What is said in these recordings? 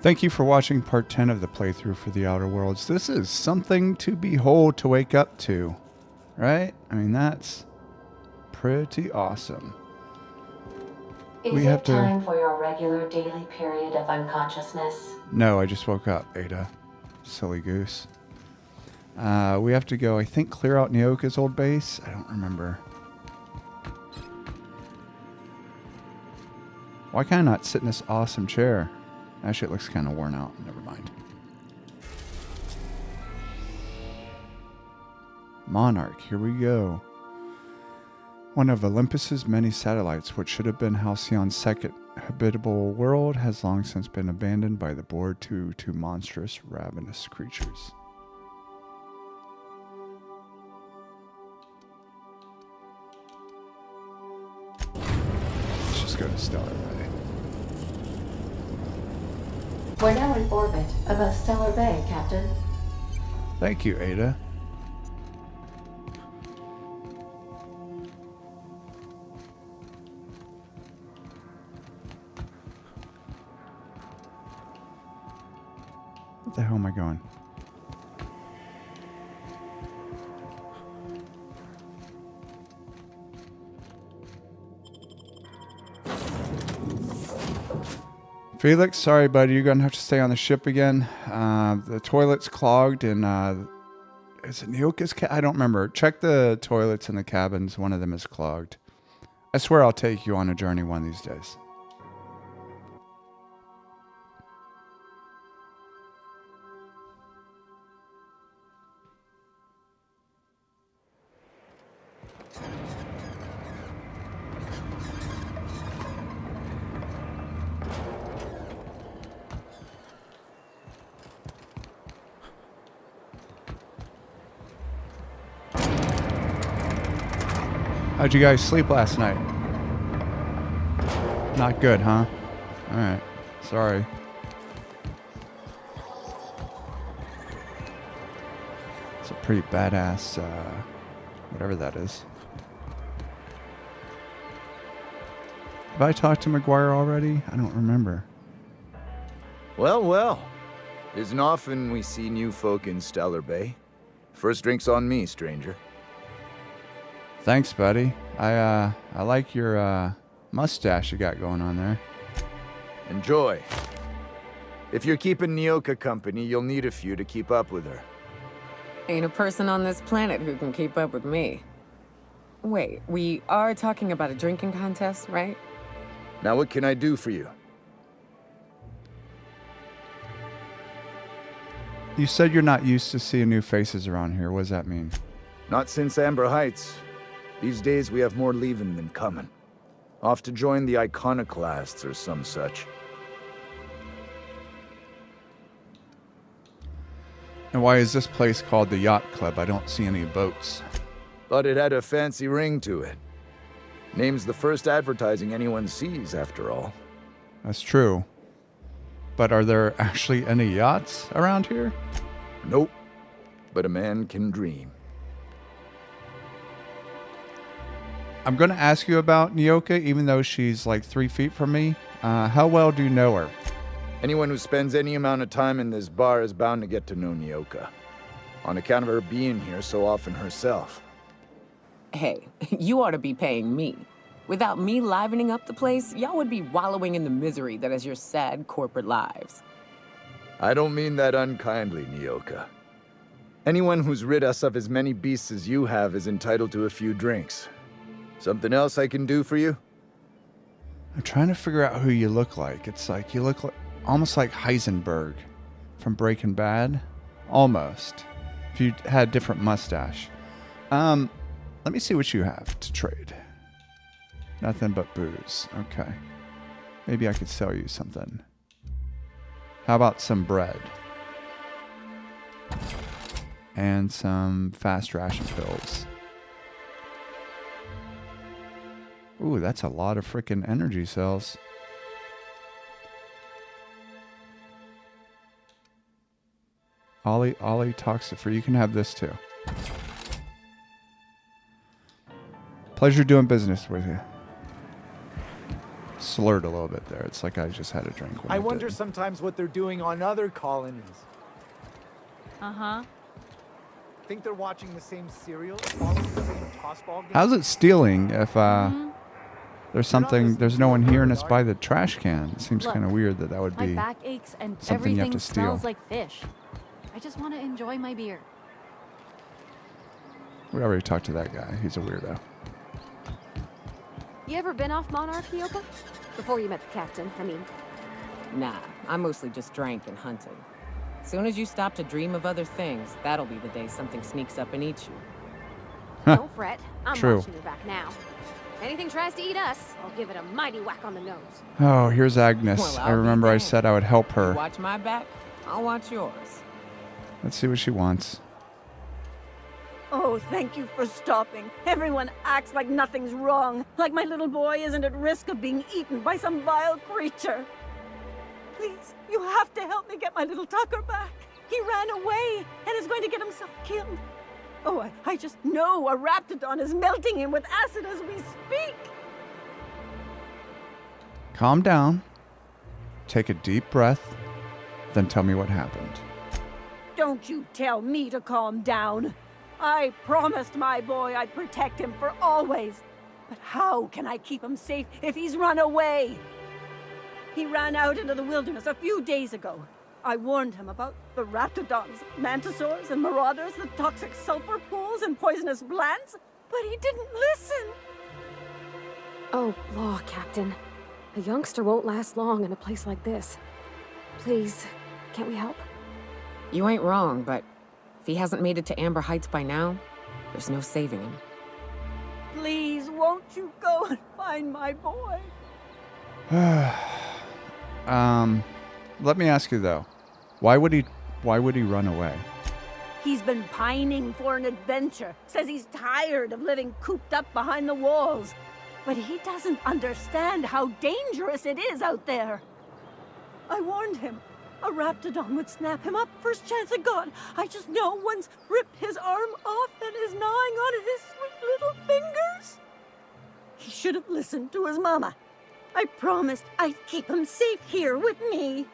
Thank you for watching part 10 of the playthrough for The Outer Worlds. This is something to behold, to wake up to, right? I mean, that's pretty awesome. Is it time for your regular daily period of unconsciousness? No, I just woke up, Ada. Silly goose. We have to go, I think, clear out Nyoka's old base. I don't remember. Why can I not sit in this awesome chair? Actually, it looks kind of worn out. Never mind. Monarch, here we go. One of Olympus's many satellites, which should have been Halcyon's second habitable world, has long since been abandoned by the board to two monstrous, ravenous creatures. Let's just go to Stellar Bay. We're now in orbit above Stellar Bay, Captain. Thank you, Ada. What the hell am I going? Felix, sorry, buddy. You're going to have to stay on the ship again. The toilet's clogged, and is it Nyoka's I don't remember. Check the toilets in the cabins. One of them is clogged. I swear I'll take you on a journey one of these days. How'd you guys sleep last night? Not good, huh? Alright. Sorry. It's a pretty badass, whatever that is. Have I talked to McGuire already? I don't remember. Well, well. Isn't often we see new folk in Stellar Bay. First drink's on me, stranger. Thanks, buddy. I like your mustache you got going on there. Enjoy. If you're keeping Nyoka company, you'll need a few to keep up with her. Ain't a person on this planet who can keep up with me. Wait, we are talking about a drinking contest, right? Now what can I do for you? You said you're not used to seeing new faces around here. What does that mean? Not since Amber Heights. These days we have more leaving than coming. Off to join the iconoclasts or some such. And why is this place called the Yacht Club? I don't see any boats. But it had a fancy ring to it. Name's the first advertising anyone sees, after all. That's true. But are there actually any yachts around here? Nope. But a man can dream. I'm going to ask you about Nyoka, even though she's like 3 feet from me. How well do you know her? Anyone who spends any amount of time in this bar is bound to get to know Nyoka. On account of her being here so often herself. Hey, you ought to be paying me. Without me livening up the place, y'all would be wallowing in the misery that is your sad corporate lives. I don't mean that unkindly, Nyoka. Anyone who's rid us of as many beasts as you have is entitled to a few drinks. Something else I can do for you? I'm trying to figure out who you look like. It's like you look like, almost like Heisenberg from Breaking Bad. Almost. If you had a different mustache. Let me see what you have to trade. Nothing but booze. Okay. Maybe I could sell you something. How about some bread? And some fast ration pills. Ooh, that's a lot of freaking energy cells. Ollie Toxifer, you can have this too. Pleasure doing business with you. slurred a little bit there. It's like I just had a drink. When I wonder sometimes what they're doing on other colonies. Uh-huh. Think they're watching the same serial, following the same tossball game? How's it stealing if there's no one hearing us by the trash can? It seems Look, kind of weird that would My be back aches and something you have everything to steal. smells like fish. I just want to enjoy my beer. We already talked to that guy. He's a weirdo. You ever been off Monarch, Nyoka? Before you met the captain, I mean. Nah, I mostly just drank and hunted. Soon as you stop to dream of other things, that'll be the day something sneaks up and eats you. Don't fret. I'm True. watching your back now. Anything tries to eat us, I'll give it a mighty whack on the nose. Oh, here's Agnes. Well, I I'll be remember I damned. said I would help You her. watch my back, I'll watch yours. Let's see what she wants. Oh, thank you for stopping. Everyone acts like nothing's wrong, like my little boy isn't at risk of being eaten by some vile creature. Please, you have to help me get my little Tucker back. He ran away and is going to get himself killed. Oh, I just know a raptidon is melting him with acid as we speak. Calm down. Take a deep breath. Then tell me what happened. Don't you tell me to calm down. I promised my boy I'd protect him for always. But how can I keep him safe if he's run away? He ran out into the wilderness a few days ago. I warned him about the raptidons, mantisaurs, and marauders, the toxic sulfur pools, and poisonous plants, but he didn't listen. Oh, law, Captain. A youngster won't last long in a place like this. Please, can't we help? You ain't wrong, but if he hasn't made it to Amber Heights by now, there's no saving him. Please, won't you go and find my boy? Let me ask you though. Why would he run away? He's been pining for an adventure. Says he's tired of living cooped up behind the walls. But he doesn't understand how dangerous it is out there. I warned him. A raptidon would snap him up first chance it got. I just know one's ripped his arm off and is gnawing on his sweet little fingers. He should have listened to his mama. I promised I'd keep him safe here with me.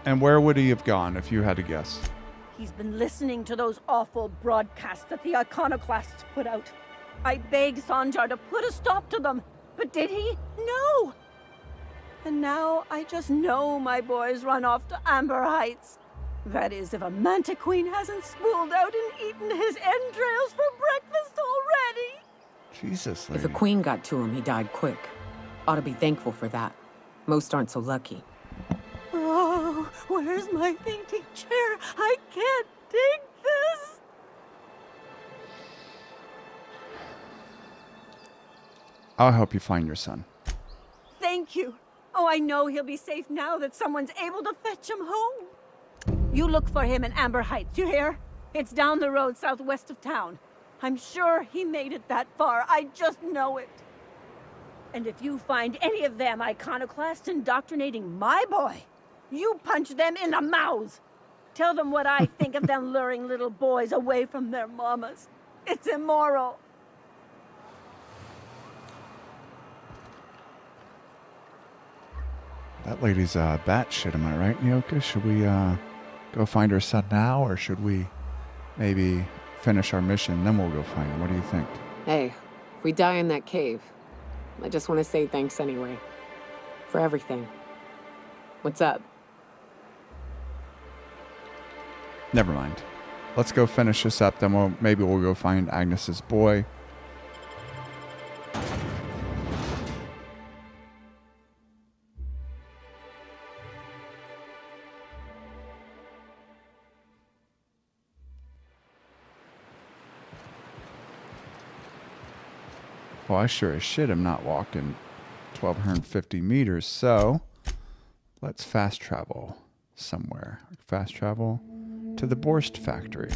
And where would he have gone if you had to guess? He's been listening to those awful broadcasts that the iconoclasts put out. I begged Sanjar to put a stop to them, but did he? No! And now I just know my boy's run off to Amber Heights. That is, if a manta queen hasn't spooled out and eaten his entrails for breakfast already. Jesus, If lady. a queen got to him, he died quick. Ought to be thankful for that. Most aren't so lucky. Oh, where's my fainting chair? I can't take this. I'll help you find your son. Thank you. Oh, I know he'll be safe now that someone's able to fetch him home. You look for him in Amber Heights, you hear? It's down the road southwest of town. I'm sure he made it that far. I just know it. And if you find any of them iconoclasts indoctrinating my boy, you punch them in the mouths. Tell them what I think of them luring little boys away from their mamas. It's immoral. That lady's batshit, am I right, Nyoka? Should we go find her son now, or should we maybe finish our mission, then we'll go find him? What do you think? Hey, if we die in that cave, I just want to say thanks anyway. For everything. What's up? Never mind. Let's go finish this up, then maybe we'll go find Agnes's boy. Well, I sure as shit am not walking 1,250 meters, so let's fast travel somewhere. Fast travel to the Borst factory.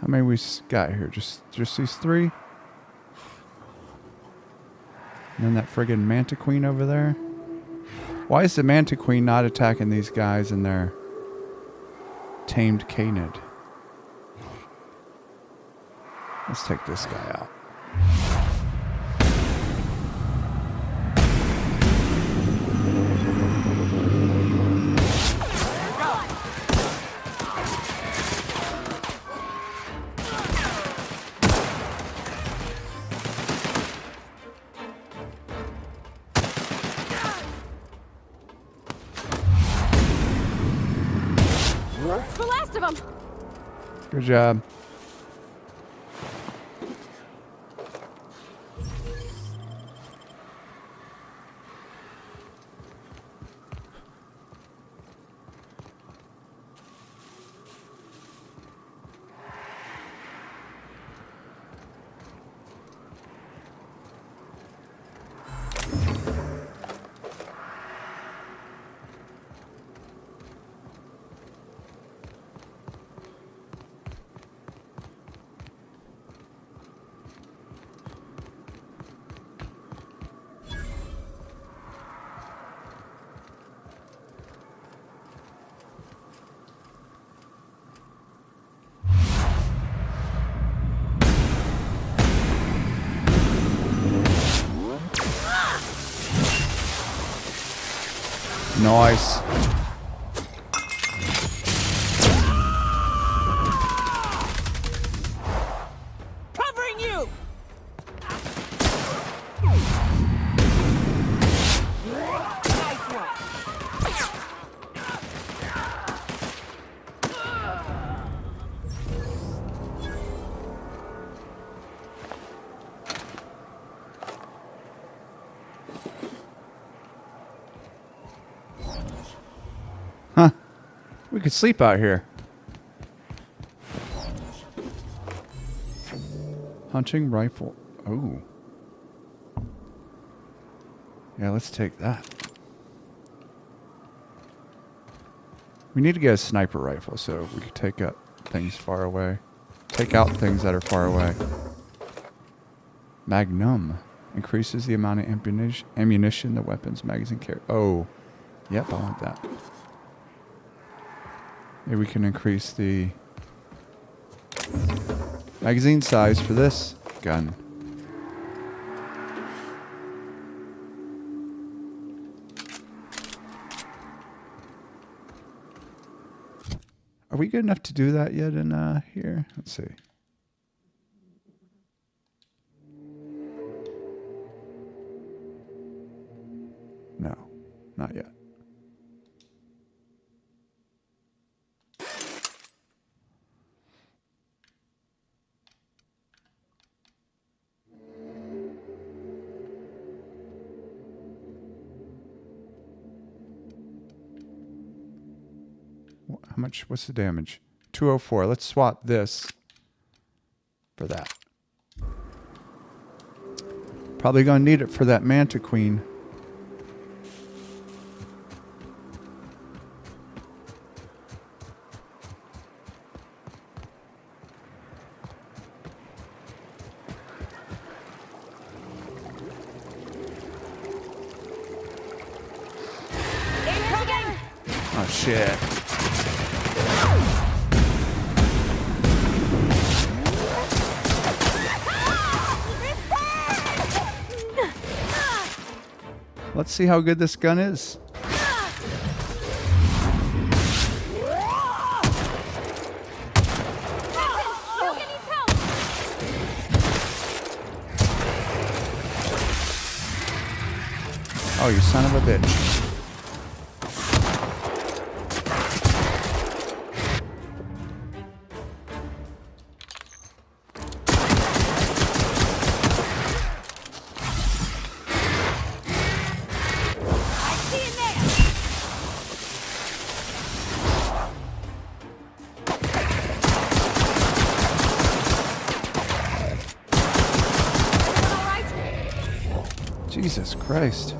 How many we got here? Just these 3? And then that friggin' Manta Queen over there. Why is the Manta Queen not attacking these guys in their tamed canid? Let's take this guy out. The last of them! Good job. Nice. Covering you! Nice one. Huh. We could sleep out here. Hunting rifle. Oh. Yeah, let's take that. We need to get a sniper rifle so we can take out things far away. Take out things that are far away. Magnum. Increases the amount of ammunition the weapon's magazine carry. Oh. Yep, I want that. Maybe we can increase the magazine size for this gun. Are we good enough to do that yet in here? Let's see. No, not yet. How much? What's the damage? 204. Let's swap this for that. Probably gonna need it for that Manta Queen. Oh shit. Let's see how good this gun is. Oh, you son of a bitch. Jesus Christ.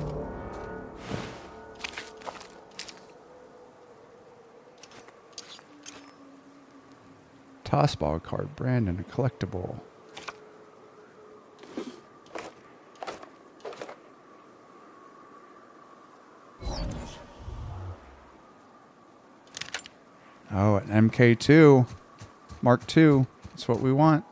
Tossball card, Brandon, a collectible. Oh, an MK2. Mark II. That's what we want.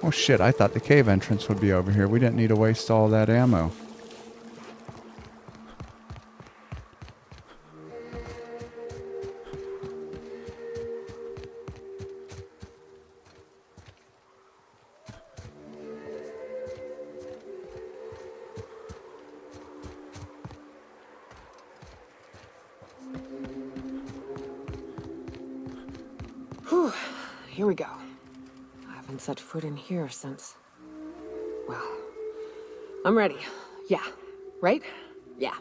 Oh shit, I thought the cave entrance would be over here. We didn't need to waste all that ammo. Whew, here we go. I haven't set foot in here since... Well, I'm ready. Yeah, right? Yeah.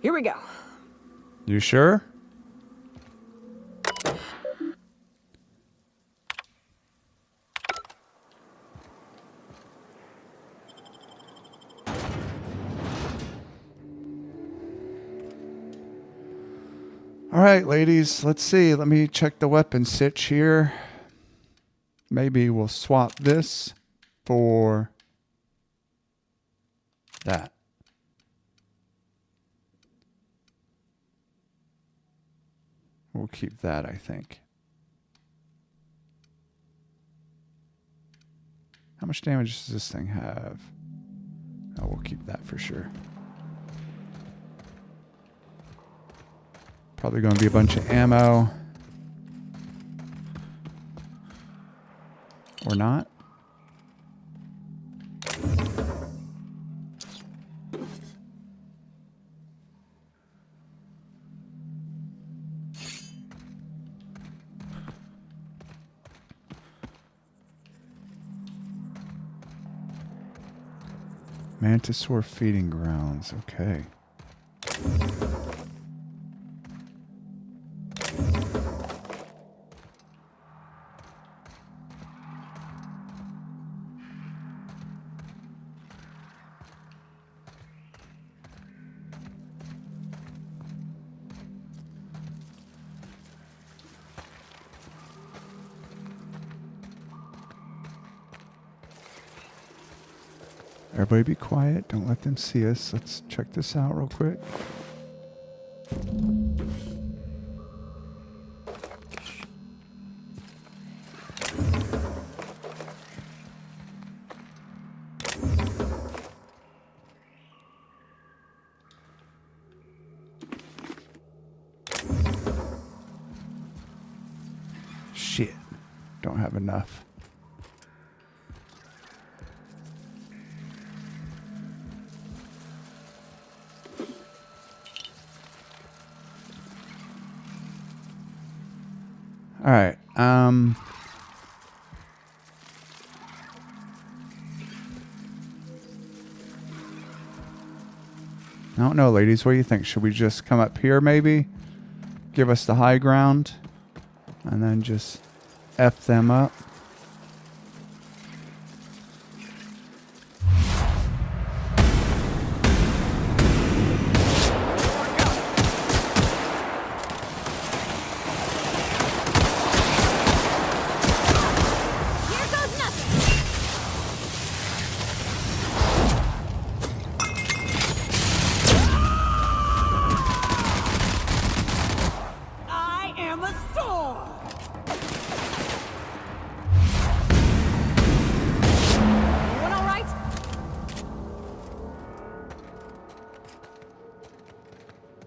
Here we go. You sure? All right, ladies, let's see. Let me check the weapon sitch here. Maybe we'll swap this for that. We'll keep that, I think. How much damage does this thing have? Oh, we'll keep that for sure. Probably going to be a bunch of ammo. Or not. Mantisaur feeding grounds. Okay. Everybody be quiet. Don't let them see us. Let's check this out real quick. Shit. Don't have enough. All right. I don't know, ladies. What do you think? Should we just come up here, maybe? Give us the high ground. And then just F them up.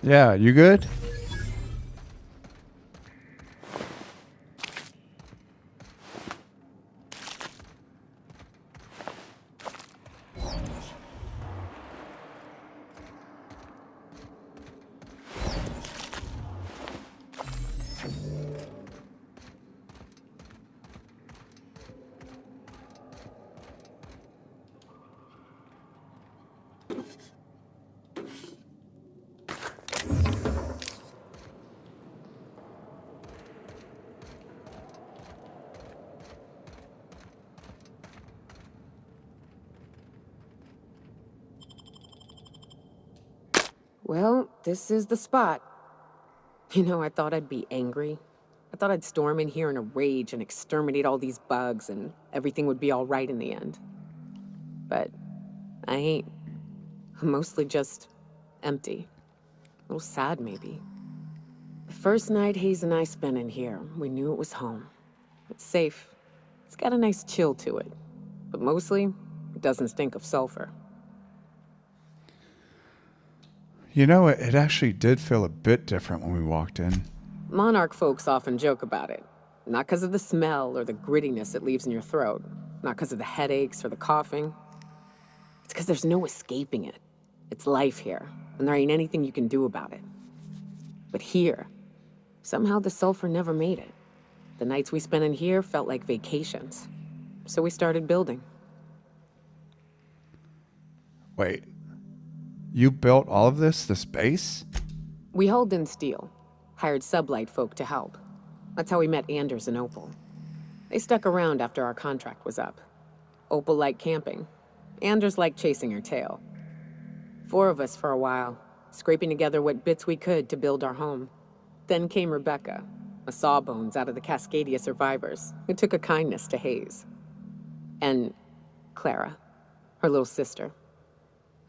Yeah, you good? Well, this is the spot. You know, I thought I'd be angry. I thought I'd storm in here in a rage and exterminate all these bugs and everything would be all right in the end. But I ain't. I'm mostly just empty. A little sad, maybe. The first night Hayes and I spent in here, we knew it was home. It's safe. It's got a nice chill to it. But mostly, it doesn't stink of sulfur. You know, it actually did feel a bit different when we walked in. Monarch folks often joke about it. Not because of the smell or the grittiness it leaves in your throat. Not because of the headaches or the coughing. It's because there's no escaping it. It's life here, and there ain't anything you can do about it. But here, somehow the sulfur never made it. The nights we spent in here felt like vacations. So we started building. Wait. You built all of this base? We hauled in steel. Hired sublight folk to help. That's how we met Anders and Opal. They stuck around after our contract was up. Opal liked camping. Anders liked chasing her tail. 4 of us for a while, scraping together what bits we could to build our home. Then came Rebecca, a sawbones out of the Cascadia survivors, who took a kindness to Hayes. And Clara, her little sister.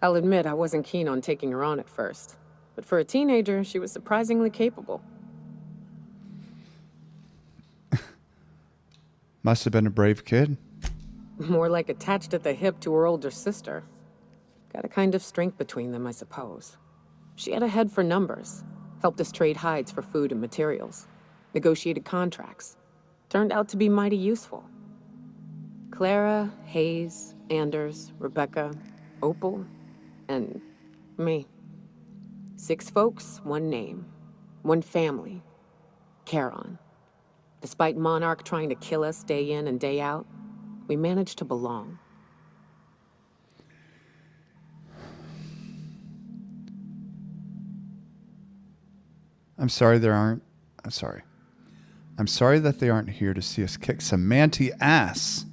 I'll admit I wasn't keen on taking her on at first, but for a teenager, she was surprisingly capable. Must have been a brave kid. More like attached at the hip to her older sister. Got a kind of strength between them, I suppose. She had a head for numbers, helped us trade hides for food and materials, negotiated contracts. Turned out to be mighty useful. Clara, Hayes, Anders, Rebecca, Opal, and me. 6 folks, 1 name, 1 family. Charon. Despite Monarch trying to kill us day in and day out, we managed to belong. I'm sorry that they aren't here to see us kick some manti ass.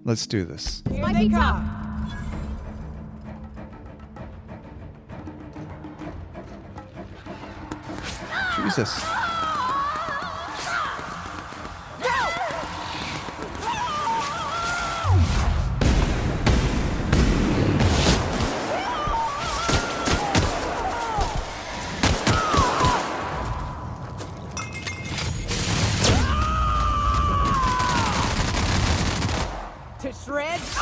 Let's do this. Jesus. To shreds?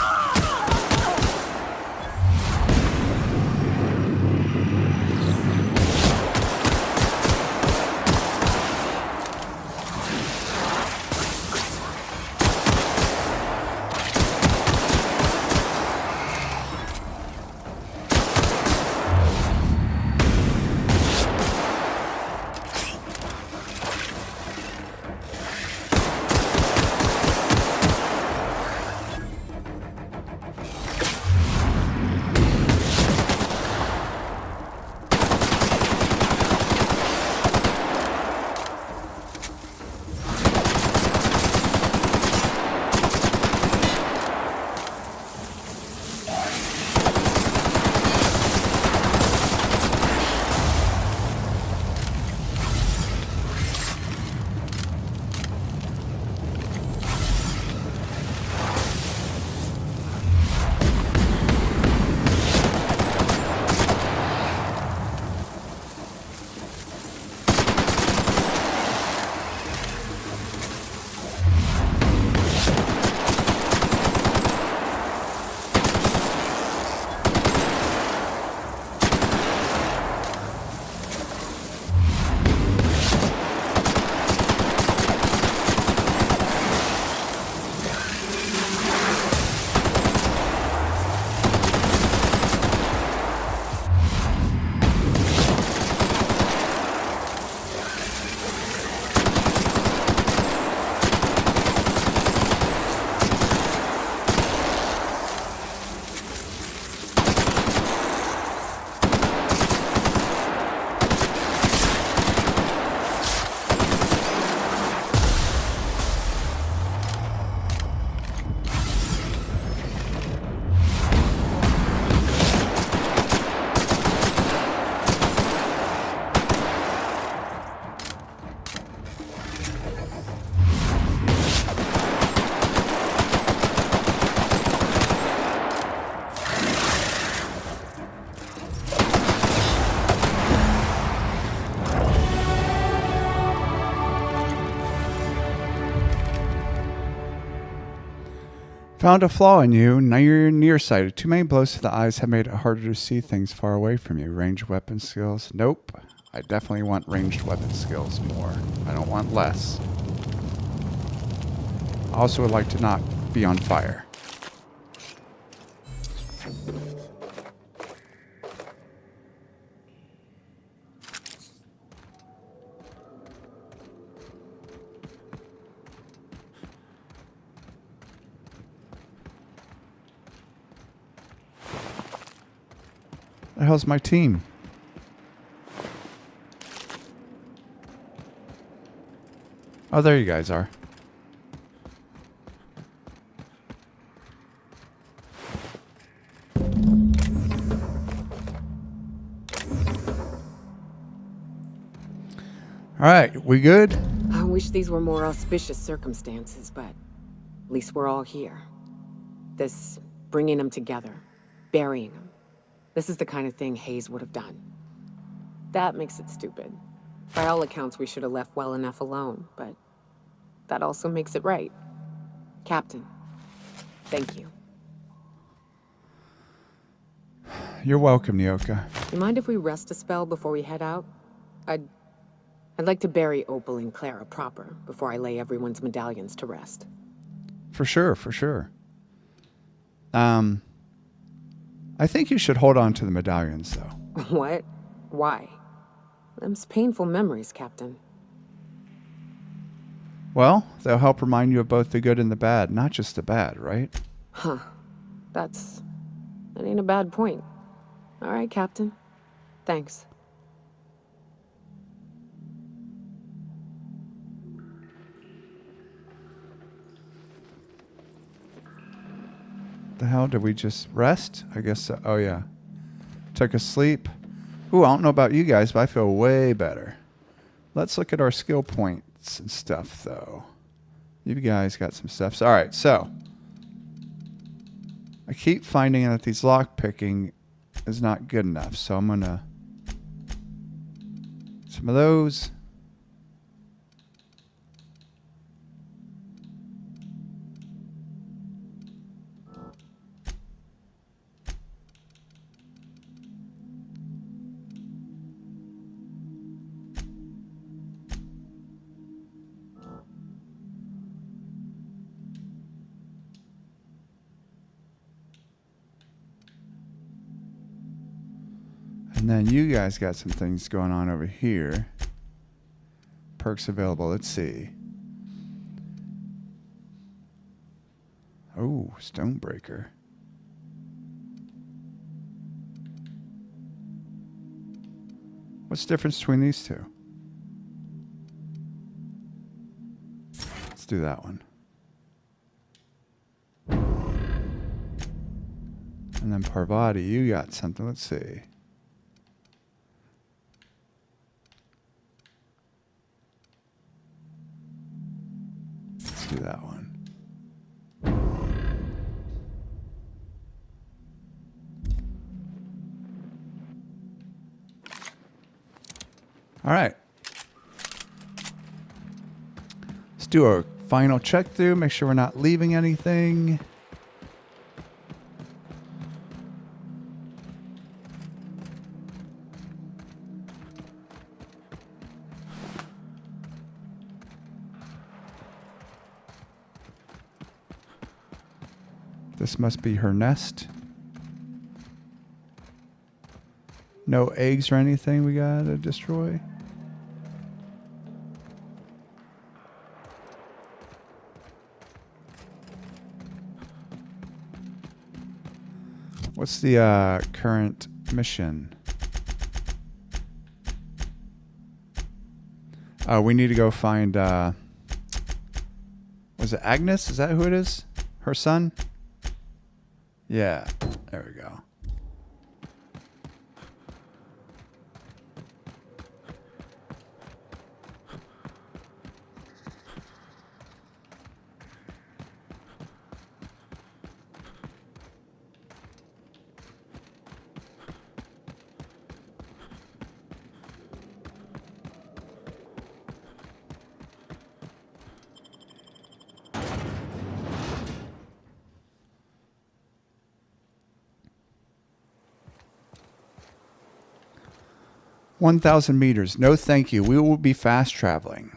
Found a flaw in you. Now you're nearsighted. Too many blows to the eyes have made it harder to see things far away from you. Ranged weapon skills? Nope. I definitely want ranged weapon skills more. I don't want less. I also would like to not be on fire. The hell's my team? Oh, there you guys are. All right, we good? I wish these were more auspicious circumstances, but at least we're all here. This bringing them together, burying them. This is the kind of thing Hayes would have done. That makes it stupid. By all accounts, we should have left well enough alone, but that also makes it right. Captain, thank you. You're welcome, Nyoka. You mind if we rest a spell before we head out? I'd like to bury Opal and Clara proper before I lay everyone's medallions to rest. For sure, for sure. I think you should hold on to the medallions, though. What? Why? Them's painful memories, Captain. Well, they'll help remind you of both the good and the bad, not just the bad, right? Huh. That ain't a bad point. All right, Captain. Thanks. The hell, did we just rest? I guess so. Oh, yeah. Took a sleep. Ooh, I don't know about you guys, but I feel way better. Let's look at our skill points and stuff, though. You guys got some stuff. All right, so. I keep finding that these lock picking is not good enough, so I'm going to... Some of those... And then you guys got some things going on over here. Perks available. Let's see. Oh, Stonebreaker. What's the difference between these two? Let's do that one. And then Parvati, you got something. Let's see. Let's do that one. All right. Let's do a final check through, make sure we're not leaving anything. This must be her nest. No eggs or anything we gotta destroy. What's the current mission? Oh, we need to go find, was it Agnes? Is that who it is? Her son? Yeah, there we go. 1,000 meters. No, thank you. We will be fast traveling.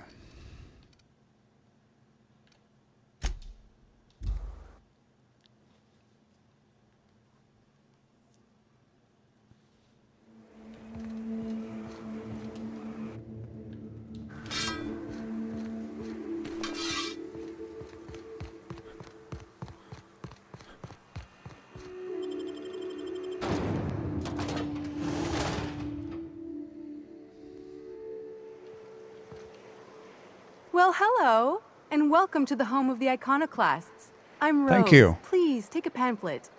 Well, hello, and welcome to the home of the Iconoclasts. I'm Rose. Thank you. Please, take a pamphlet.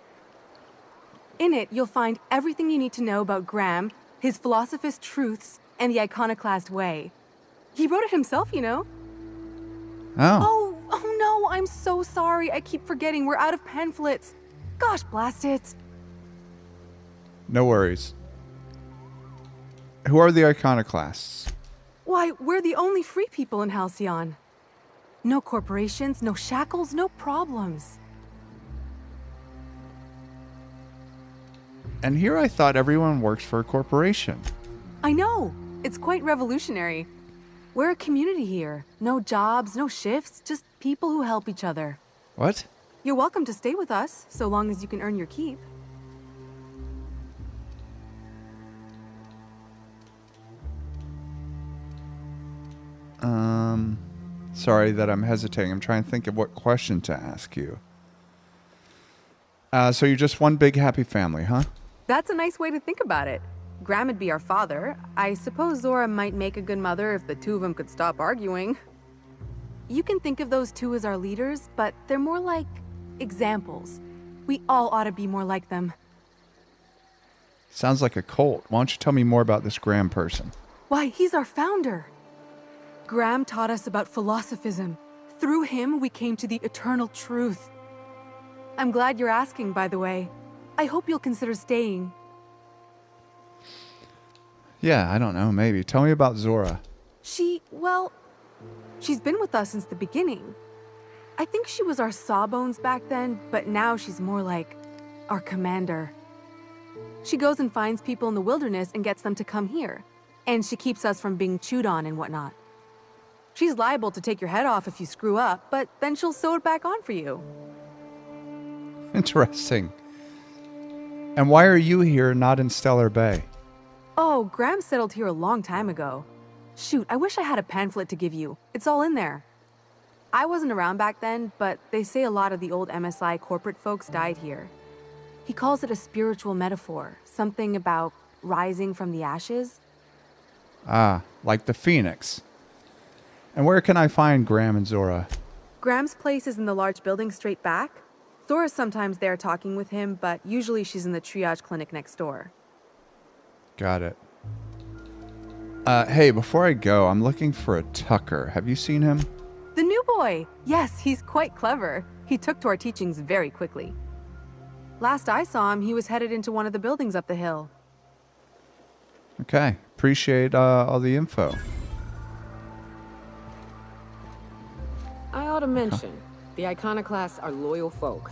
In it, you'll find everything you need to know about Graham, his philosophist truths, and the Iconoclast way. He wrote it himself, you know. Oh no, I'm so sorry. I keep forgetting we're out of pamphlets. Gosh, blast it. No worries. Who are the Iconoclasts? Why, we're the only free people in Halcyon. No corporations, no shackles, no problems. And here I thought everyone works for a corporation. I know. It's quite revolutionary. We're a community here. No jobs, no shifts, just people who help each other. What? You're welcome to stay with us, so long as you can earn your keep. Sorry that I'm hesitating. I'm trying to think of what question to ask you. So you're just one big happy family, huh? That's a nice way to think about it. Graham would be our father. I suppose Zora might make a good mother if the two of them could stop arguing. You can think of those two as our leaders, but they're more like examples. We all ought to be more like them. Sounds like a cult. Why don't you tell me more about this Graham person? Why, he's our founder. Graham taught us about philosophism. Through him, we came to the eternal truth. I'm glad you're asking, by the way. I hope you'll consider staying. Yeah, I don't know, maybe. Tell me about Zora. She's been with us since the beginning. I think she was our sawbones back then, but now she's more like our commander. She goes and finds people in the wilderness and gets them to come here. And she keeps us from being chewed on and whatnot. She's liable to take your head off if you screw up, but then she'll sew it back on for you. Interesting. And why are you here, not in Stellar Bay? Oh, Graham settled here a long time ago. Shoot, I wish I had a pamphlet to give you. It's all in there. I wasn't around back then, but they say a lot of the old MSI corporate folks died here. He calls it a spiritual metaphor, something about rising from the ashes. Ah, like the Phoenix. And where can I find Graham and Zora? Graham's place is in the large building straight back. Zora's sometimes there talking with him, but usually she's in the triage clinic next door. Got it. Hey, before I go, I'm looking for a Tucker. Have you seen him? The new boy! Yes, he's quite clever. He took to our teachings very quickly. Last I saw him, he was headed into one of the buildings up the hill. Okay, appreciate all the info. I ought to mention, the Iconoclasts are loyal folk.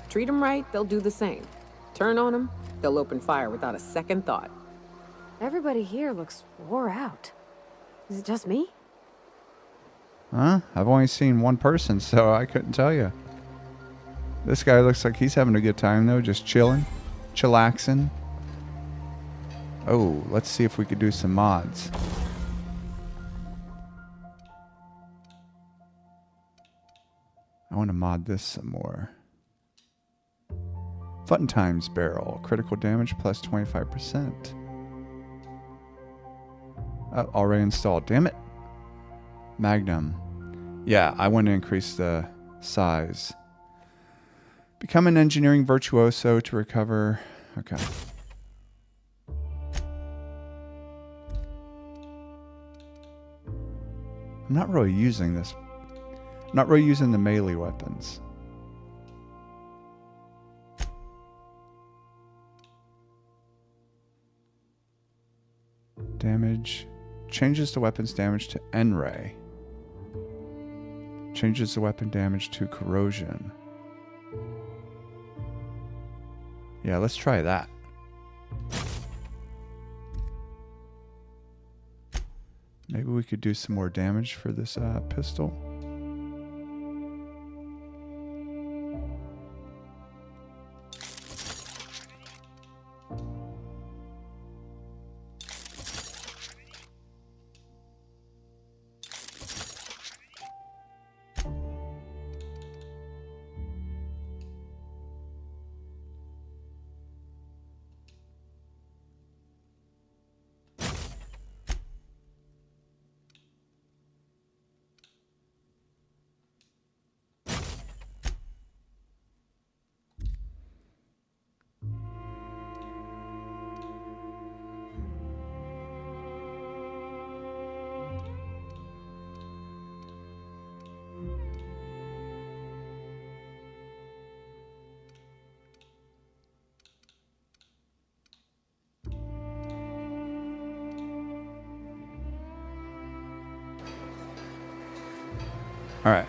Treat them right, they'll do the same. Turn on them, they'll open fire without a second thought. Everybody here looks wore out. Is it just me? Huh? I've only seen one person, so I couldn't tell you. This guy looks like he's having a good time, though, just chilling, chillaxing. Oh, let's see if we could do some mods. I want to mod this some more. Fun Times Barrel. Critical damage plus 25%. Already installed. Damn it. Magnum. Yeah, I want to increase the size. Become an engineering virtuoso to recover. Okay. I'm not really using this. I'm not really using the melee weapons. Damage. Changes the weapon's damage to N-ray. Changes the weapon damage to corrosion. Yeah, let's try that. Maybe we could do some more damage for this pistol. All right.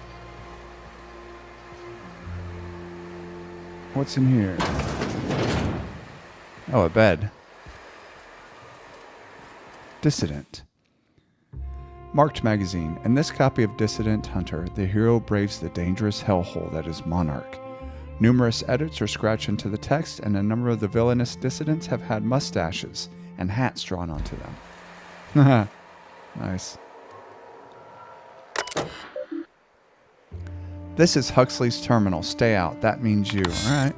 What's in here? Oh, a bed. Dissident. Marked magazine. In this copy of Dissident Hunter, the hero braves the dangerous hellhole that is Monarch. Numerous edits are scratched into the text, and a number of the villainous dissidents have had mustaches and hats drawn onto them. Nice. This is Huxley's terminal. Stay out. That means you. All right.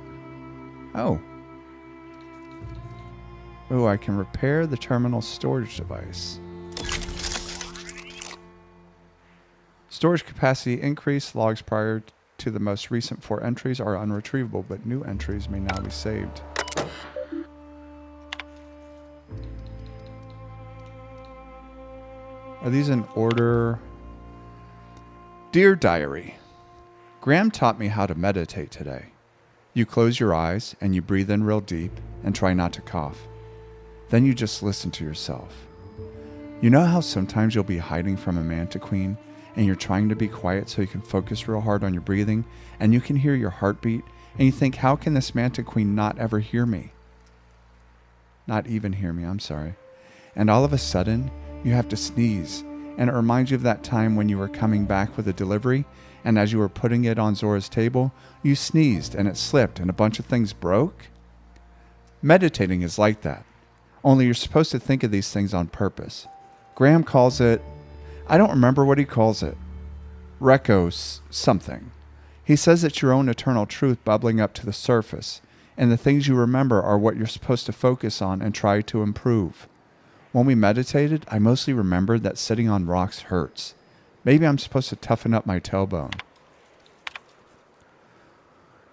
Oh. Oh, I can repair the terminal storage device. Storage capacity increase. Logs prior to the most recent 4 entries are unretrievable, but new entries may now be saved. Are these in order? Dear Diary, Graham taught me how to meditate today. You close your eyes and you breathe in real deep and try not to cough. Then you just listen to yourself. You know how sometimes you'll be hiding from a manta queen and you're trying to be quiet so you can focus real hard on your breathing and you can hear your heartbeat and you think, how can this manta queen not ever hear me? Not even hear me, I'm sorry. And all of a sudden, you have to sneeze, and it reminds you of that time when you were coming back with a delivery, and as you were putting it on Zora's table, you sneezed and it slipped and a bunch of things broke? Meditating is like that, only you're supposed to think of these things on purpose. Graham calls it, I don't remember what he calls it, Recco something. He says it's your own eternal truth bubbling up to the surface, and the things you remember are what you're supposed to focus on and try to improve. When we meditated, I mostly remembered that sitting on rocks hurts. Maybe I'm supposed to toughen up my tailbone.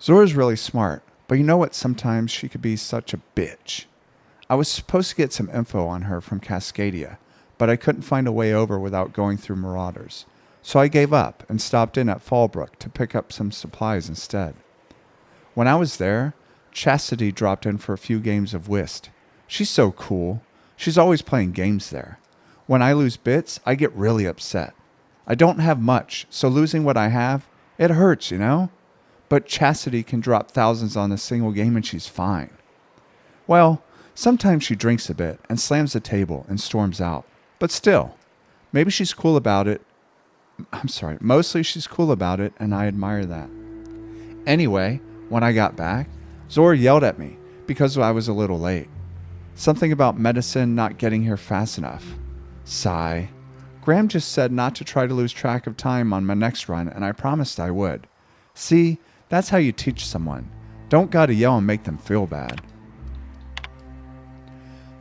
Zora's really smart, but you know what? Sometimes she could be such a bitch. I was supposed to get some info on her from Cascadia, but I couldn't find a way over without going through Marauders. So I gave up and stopped in at Fallbrook to pick up some supplies instead. When I was there, Chastity dropped in for a few games of whist. She's so cool. She's always playing games there. When I lose bits, I get really upset. I don't have much, so losing what I have, it hurts, you know? But Chastity can drop thousands on a single game and she's fine. Well, sometimes she drinks a bit and slams the table and storms out. But still, maybe she's cool about it. Mostly she's cool about it, and I admire that. Anyway, when I got back, Zora yelled at me because I was a little late. Something about medicine not getting here fast enough. Sigh. Graham just said not to try to lose track of time on my next run, and I promised I would. See, that's how you teach someone. Don't gotta yell and make them feel bad.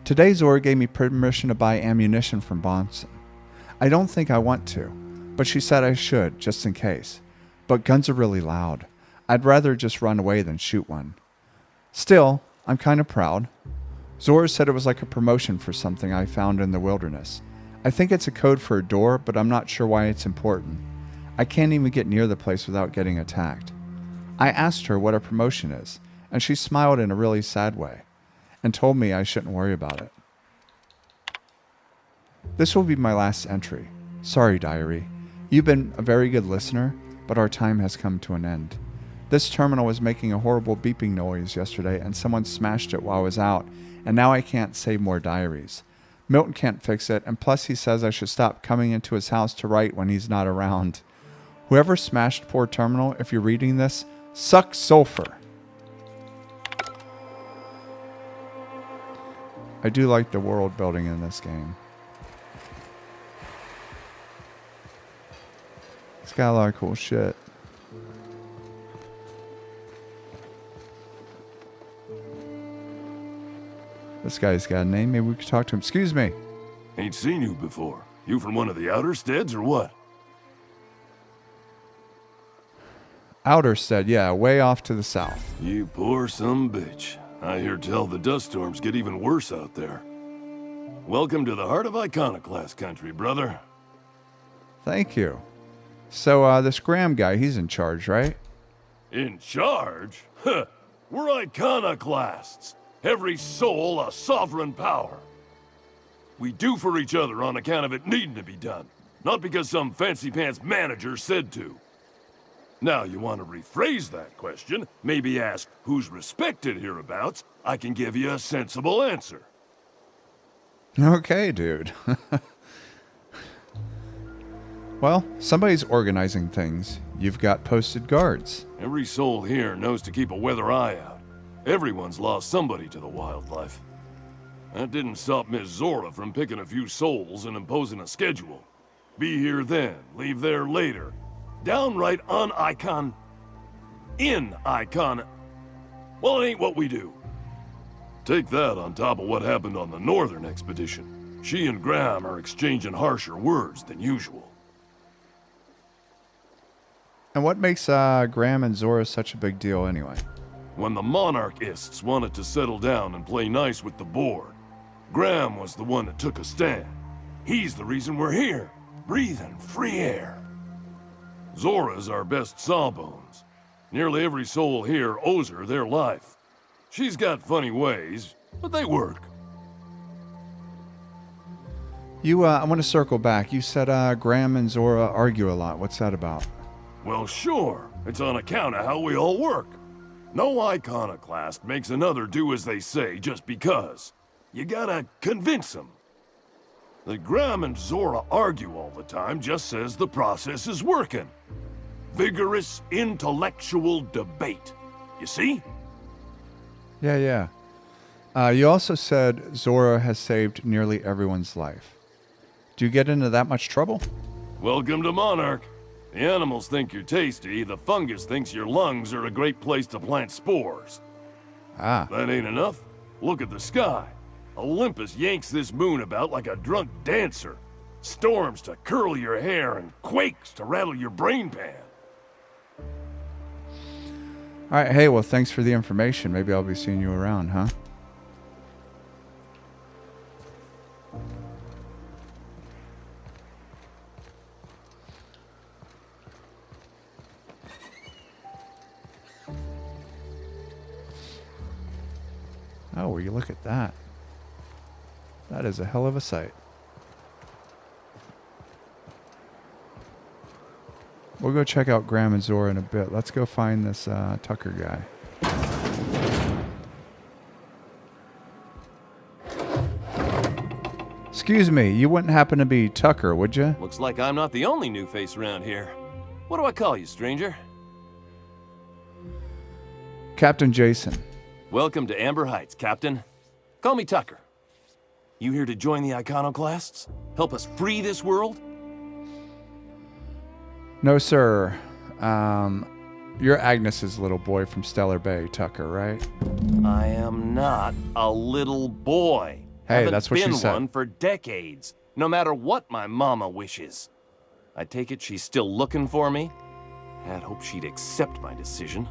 Today Zora gave me permission to buy ammunition from Bonson. I don't think I want to, but she said I should, just in case. But guns are really loud. I'd rather just run away than shoot one. Still, I'm kind of proud. Zora said it was like a promotion for something I found in the wilderness. I think it's a code for a door, but I'm not sure why it's important. I can't even get near the place without getting attacked. I asked her what a promotion is, and she smiled in a really sad way, and told me I shouldn't worry about it. This will be my last entry. Sorry, Diary. You've been a very good listener, but our time has come to an end. This terminal was making a horrible beeping noise yesterday, and someone smashed it while I was out, and now I can't save more diaries. Milton can't fix it, and plus he says I should stop coming into his house to write when he's not around. Whoever smashed poor Terminal, if you're reading this, suck sulfur. I do like the world building in this game. It's got a lot of cool shit. This guy's got a name. Maybe we could talk to him. Excuse me. Ain't seen you before. You from one of the outer steads or what? Outer Stead, yeah, way off to the south. You poor some bitch. I hear tell the dust storms get even worse out there. Welcome to the heart of Iconoclast country, brother. Thank you. So, this Graham guy, he's in charge, right? In charge? Huh. We're Iconoclasts. Every soul a sovereign power. We do for each other on account of it needing to be done, not because some fancy-pants manager said to. Now, you want to rephrase that question, maybe ask who's respected hereabouts, I can give you a sensible answer. Okay, dude. Well, somebody's organizing things. You've got posted guards. Every soul here knows to keep a weather eye out. Everyone's lost somebody to the wildlife. That didn't stop Miss Zora from picking a few souls and imposing a schedule. Be here then, leave there later. Downright in Icon. Well, it ain't what we do. Take that on top of what happened on the Northern expedition. She and Graham are exchanging harsher words than usual. And what makes Graham and Zora such a big deal anyway? When the monarchists wanted to settle down and play nice with the board, Graham was the one that took a stand. He's the reason we're here, breathing free air. Zora's our best sawbones. Nearly every soul here owes her their life. She's got funny ways, but they work. I want to circle back. You said Graham and Zora argue a lot. What's that about? Well, sure. It's on account of how we all work. No iconoclast makes another do as they say just because. You gotta convince them. That Graham and Zora argue all the time just says the process is working. Vigorous intellectual debate. You see? Yeah. You also said Zora has saved nearly everyone's life. Do you get into that much trouble? Welcome to Monarch. The animals think you're tasty, the fungus thinks your lungs are a great place to plant spores. Ah. That ain't enough? Look at the sky. Olympus yanks this moon about like a drunk dancer. Storms to curl your hair and quakes to rattle your brain pan. Alright, hey, well, thanks for the information. Maybe I'll be seeing you around, huh? Oh, will you look at that? That is a hell of a sight. We'll go check out Graham and Zora in a bit. Let's go find this Tucker guy. Excuse me, you wouldn't happen to be Tucker, would you? Looks like I'm not the only new face around here. What do I call you, stranger? Captain Jah-Sin. Welcome to Amber Heights, Captain. Call me Tucker. You here to join the Iconoclasts? Help us free this world? No, sir. You're Agnes's little boy from Stellar Bay, Tucker, right? I am not a little boy. Hey, that's what she said. Haven't been one for decades, no matter what my mama wishes. I take it she's still looking for me? Had hoped she'd accept my decision.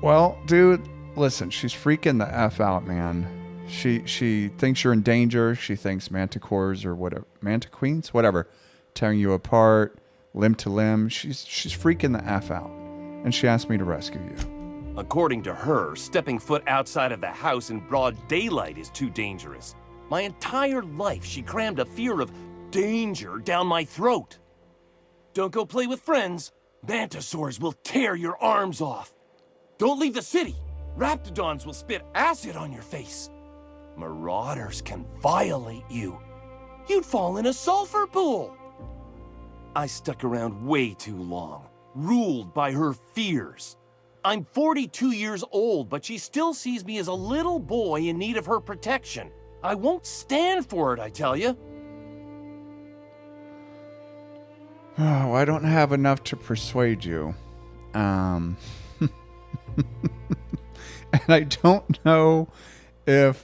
Well, dude, listen, she's freaking the F out, man. She thinks you're in danger. She thinks manticores or whatever, mantiqueens, whatever, tearing you apart, limb to limb. She's freaking the F out. And she asked me to rescue you. According to her, stepping foot outside of the house in broad daylight is too dangerous. My entire life, she crammed a fear of danger down my throat. Don't go play with friends. Mantisaurs will tear your arms off. Don't leave the city. Raptidons will spit acid on your face. Marauders can violate you. You'd fall in a sulfur pool. I stuck around way too long, ruled by her fears. I'm 42 years old, but she still sees me as a little boy in need of her protection. I won't stand for it, I tell you. Oh, I don't have enough to persuade you. And I don't know if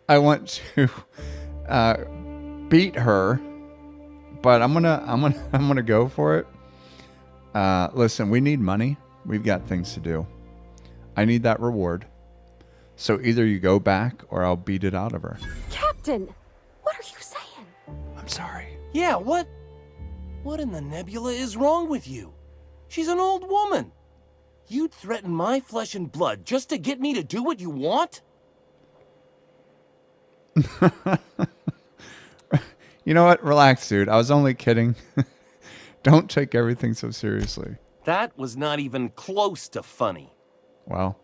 I want to beat her, but I'm gonna go for it. Listen, we need money. We've got things to do. I need that reward. So either you go back or I'll beat it out of her. Captain, what are you saying? I'm sorry. Yeah, what? What in the nebula is wrong with you? She's an old woman. You'd threaten my flesh and blood just to get me to do what you want? You know what? Relax, dude. I was only kidding. Don't take everything so seriously. That was not even close to funny. Well.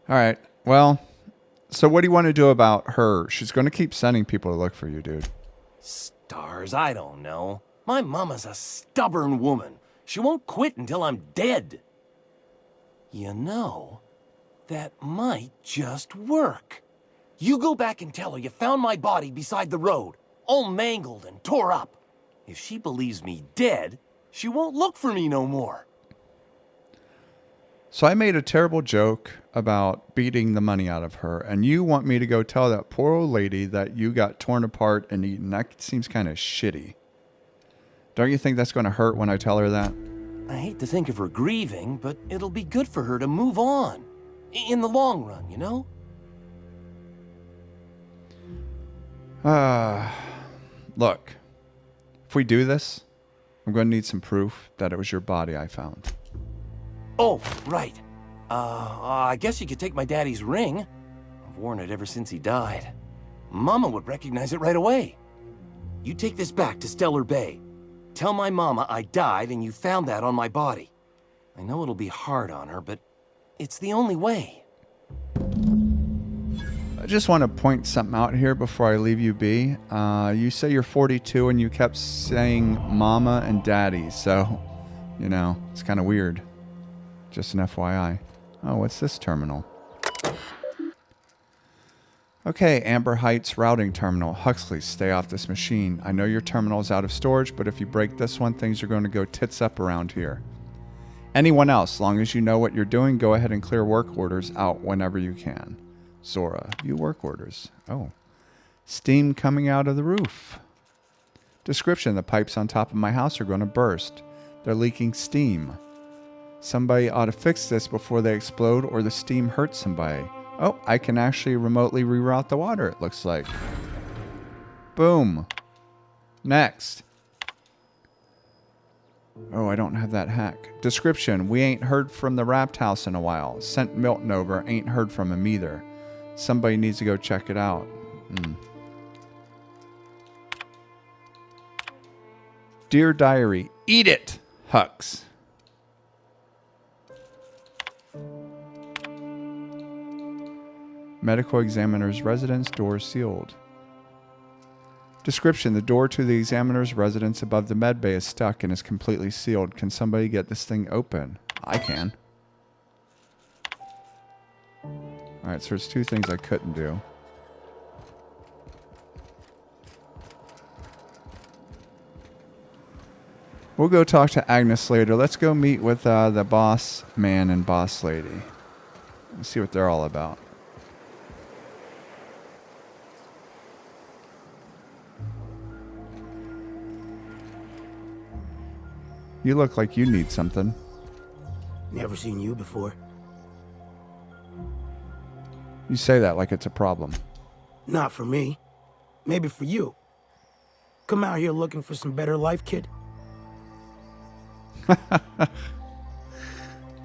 All right. Well, so what do you want to do about her? She's going to keep sending people to look for you, dude. Stars, I don't know. My mama's a stubborn woman. She won't quit until I'm dead. You know, that might just work. You go back and tell her you found my body beside the road, all mangled and tore up. If she believes me dead, she won't look for me no more. So I made a terrible joke about beating the money out of her, and you want me to go tell that poor old lady that you got torn apart and eaten. That seems kind of shitty. Don't you think that's going to hurt when I tell her that? I hate to think of her grieving, but it'll be good for her to move on. In the long run, you know? Look, if we do this, I'm going to need some proof that it was your body I found. Oh, right. I guess you could take my daddy's ring. I've worn it ever since he died. Mama would recognize it right away. You take this back to Stellar Bay. Tell my mama I died and you found that on my body. I know it'll be hard on her, but it's the only way. I just want to point something out here before I leave you be. You say you're 42 and you kept saying mama and daddy, so, you know, it's kind of weird. Just an FYI. Oh, what's this terminal? Okay, Amber Heights routing terminal. Huxley, stay off this machine. I know your terminal is out of storage, but if you break this one, things are going to go tits up around here. Anyone else, long as you know what you're doing, go ahead and clear work orders out whenever you can. Zora, view work orders. Oh. Steam coming out of the roof. Description, the pipes on top of my house are going to burst. They're leaking steam. Somebody ought to fix this before they explode or the steam hurts somebody. Oh, I can actually remotely reroute the water, it looks like. Boom. Next. Oh, I don't have that hack. Description, we ain't heard from the Rapt House in a while. Sent Milton over, ain't heard from him either. Somebody needs to go check it out. Dear Diary, eat it, Hux. Medical examiner's residence, door sealed. Description, the door to the examiner's residence above the med bay is stuck and is completely sealed. Can somebody get this thing open? I can. Alright, so there's two things I couldn't do. We'll go talk to Agnes later. Let's go meet with the boss man and boss lady. Let's see what they're all about. You look like you need something. Never seen you before. You say that like it's a problem. Not for me. Maybe for you. Come out here looking for some better life, kid?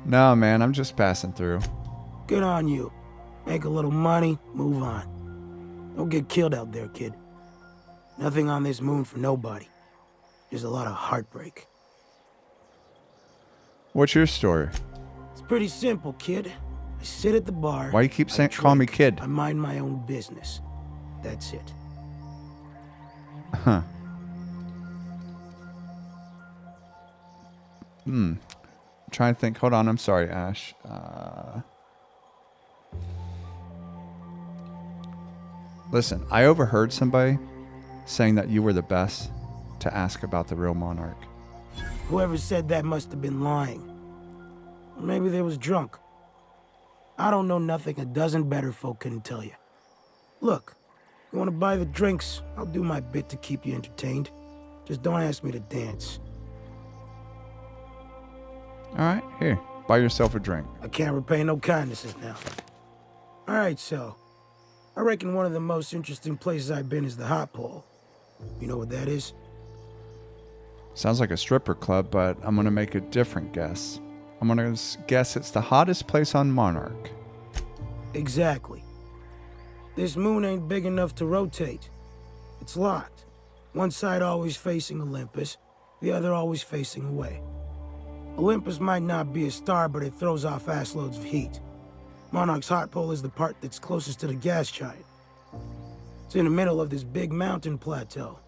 No, man, I'm just passing through. Good on you. Make a little money, move on. Don't get killed out there, kid. Nothing on this moon for nobody. There's a lot of heartbreak. What's your story? It's pretty simple, kid. I sit at the bar. Why you keep saying call me kid? I mind my own business. That's it. Huh. Trying to think. Hold on. I'm sorry, Ash. Listen, I overheard somebody saying that you were the best to ask about the real monarch. Whoever said that must have been lying. Or maybe they was drunk. I don't know nothing a dozen better folk couldn't tell you. Look, you want to buy the drinks, I'll do my bit to keep you entertained. Just don't ask me to dance. All right, here. Buy yourself a drink. I can't repay no kindnesses now. All right, so. I reckon one of the most interesting places I've been is the Hot Pole. You know what that is? Sounds like a stripper club, but I'm going to make a different guess. I'm going to guess it's the hottest place on Monarch. Exactly. This moon ain't big enough to rotate. It's locked. One side always facing Olympus, the other always facing away. Olympus might not be a star, but it throws off assloads of heat. Monarch's hot pole is the part that's closest to the gas giant. It's in the middle of this big mountain plateau.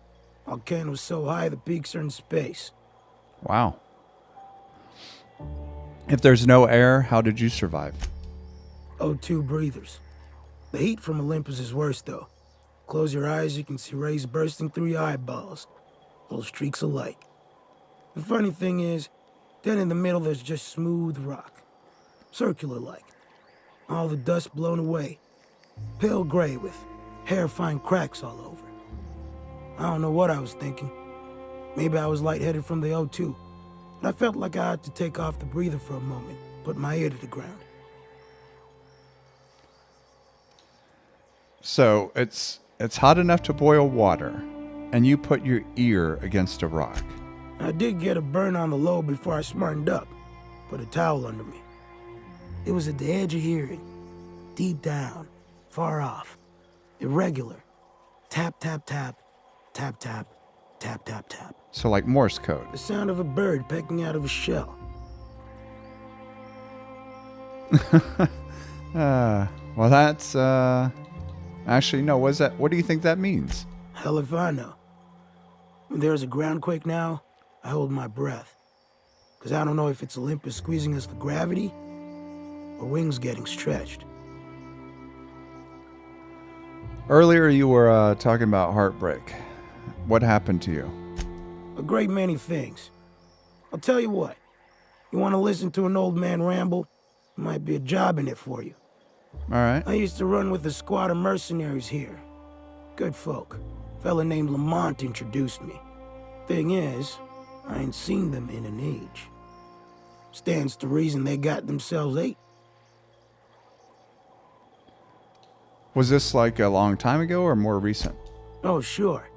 Volcano's so high the peaks are in space. Wow. If there's no air, how did you survive? O2 breathers. The heat from Olympus is worse, though. Close your eyes, you can see rays bursting through your eyeballs. Little streaks of light. The funny thing is, then in the middle there's just smooth rock. Circular-like. All the dust blown away. Pale gray with hair-fine cracks all over. I don't know what I was thinking. Maybe I was lightheaded from the O2. But I felt like I had to take off the breather for a moment, put my ear to the ground. So it's hot enough to boil water, and you put your ear against a rock. I did get a burn on the low before I smartened up. Put a towel under me. It was at the edge of hearing. Deep down. Far off. Irregular. Tap, tap, tap. Tap, tap. Tap, tap, tap. So like Morse code. The sound of a bird pecking out of a shell. Well, that's, actually, no, what do you think that means? Hell if I know. When there's a groundquake now, I hold my breath. Because I don't know if it's Olympus squeezing us for gravity, or wings getting stretched. Earlier you were talking about heartbreak. What happened to you? A great many things. I'll tell you what. You want to listen to an old man ramble? There might be a job in it for you. All right. I used to run with a squad of mercenaries here. Good folk. A fella named Lamont introduced me. Thing is, I ain't seen them in an age. Stands to reason they got themselves ate. Was this like a long time ago or more recent? Oh, sure.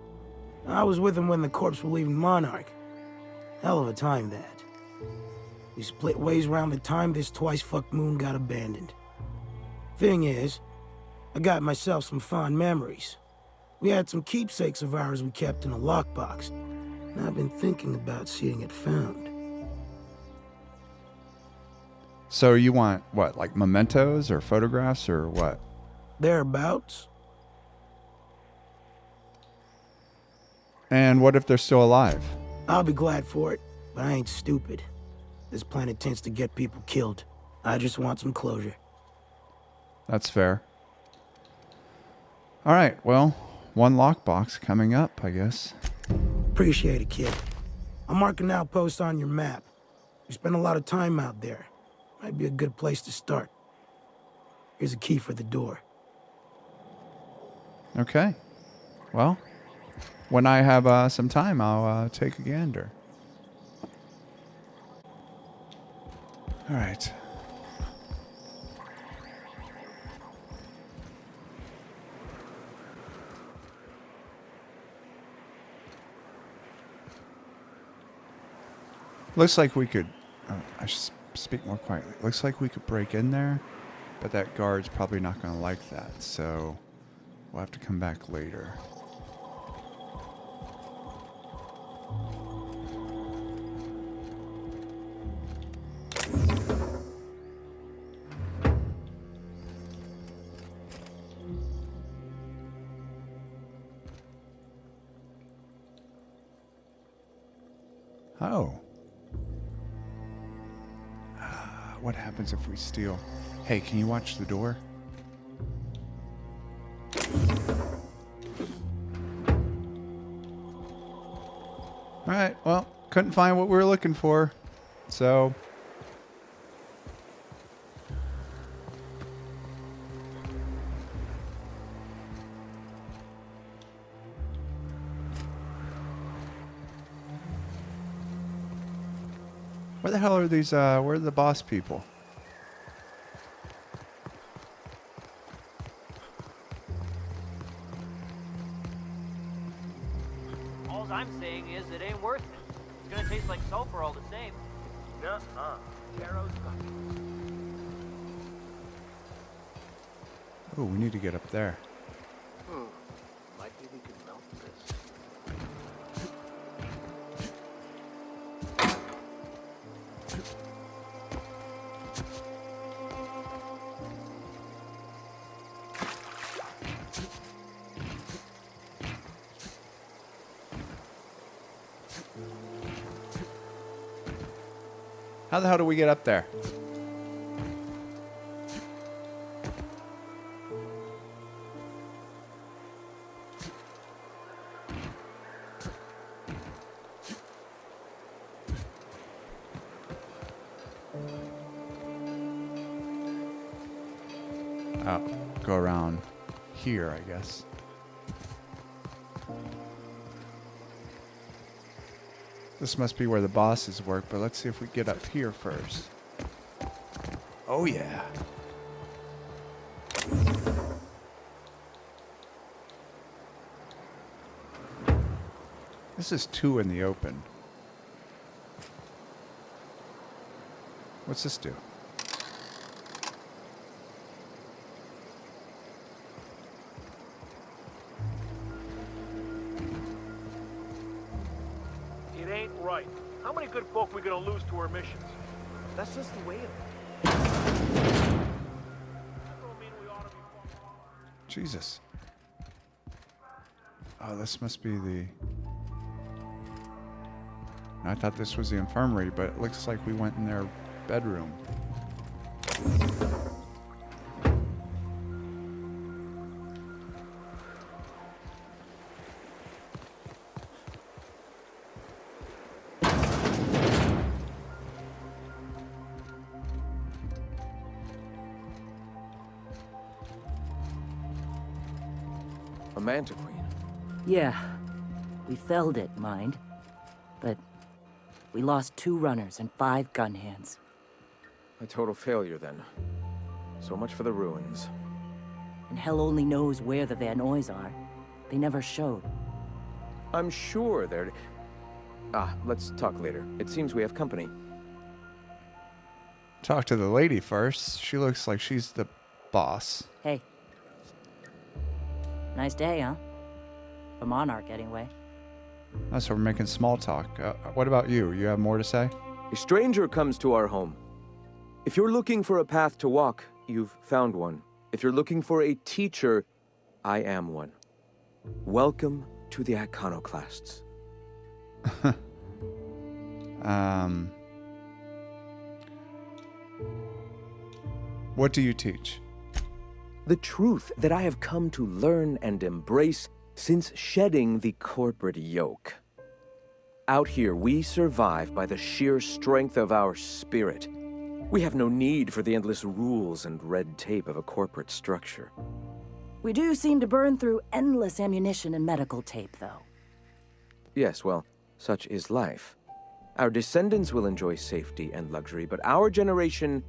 I was with them when the corps were leaving Monarch. Hell of a time, that. We split ways around the time this twice-fucked moon got abandoned. Thing is, I got myself some fond memories. We had some keepsakes of ours we kept in a lockbox, and I've been thinking about seeing it found. So you want, what, like mementos or photographs or what? Thereabouts. And what if they're still alive? I'll be glad for it, but I ain't stupid. This planet tends to get people killed. I just want some closure. That's fair. All right, well, one lockbox coming up, I guess. Appreciate it, kid. I'm marking outposts on your map. You spend a lot of time out there. Might be a good place to start. Here's a key for the door. Okay. Well, when I have some time, I'll take a gander. All right. Looks like we could... I should speak more quietly. Looks like we could break in there, but that guard's probably not going to like that, so we'll have to come back later. Oh. What happens if we steal? Hey, can you watch the door? Alright, well, couldn't find what we were looking for. So... where the hell are these, where are the boss people? All I'm saying is it ain't worth it. It's gonna taste like sulfur all the same. Nuh-uh. Jarrow's got you. Oh, we need to get up there. Likely we could melt this. How the hell do we get up there? Oh, go around here, I guess. This must be where the bosses work, but let's see if we get up here first. Oh, yeah. This is 2 in the open. What's this do? It ain't right. How many good folk we gonna lose to our missions? That's just the way of it. Jesus. Oh, this must be the... I thought this was the infirmary, but it looks like we went in their bedroom. A Manta Queen. Yeah. We felled it, mind. But we lost 2 runners and 5 gun hands. A total failure, then. So much for the ruins. And hell only knows where the Van Oys are. They never showed. I'm sure they're... let's talk later. It seems we have company. Talk to the lady first. She looks like she's the boss. Hey. Nice day, huh? For Monarch, anyway. Oh, so we're making small talk. What about you? You have more to say? A stranger comes to our home. If you're looking for a path to walk, you've found one. If you're looking for a teacher, I am one. Welcome to the Iconoclasts. What do you teach? The truth that I have come to learn and embrace since shedding the corporate yoke. Out here, we survive by the sheer strength of our spirit. We have no need for the endless rules and red tape of a corporate structure. We do seem to burn through endless ammunition and medical tape, though. Yes, well, such is life. Our descendants will enjoy safety and luxury, but our generation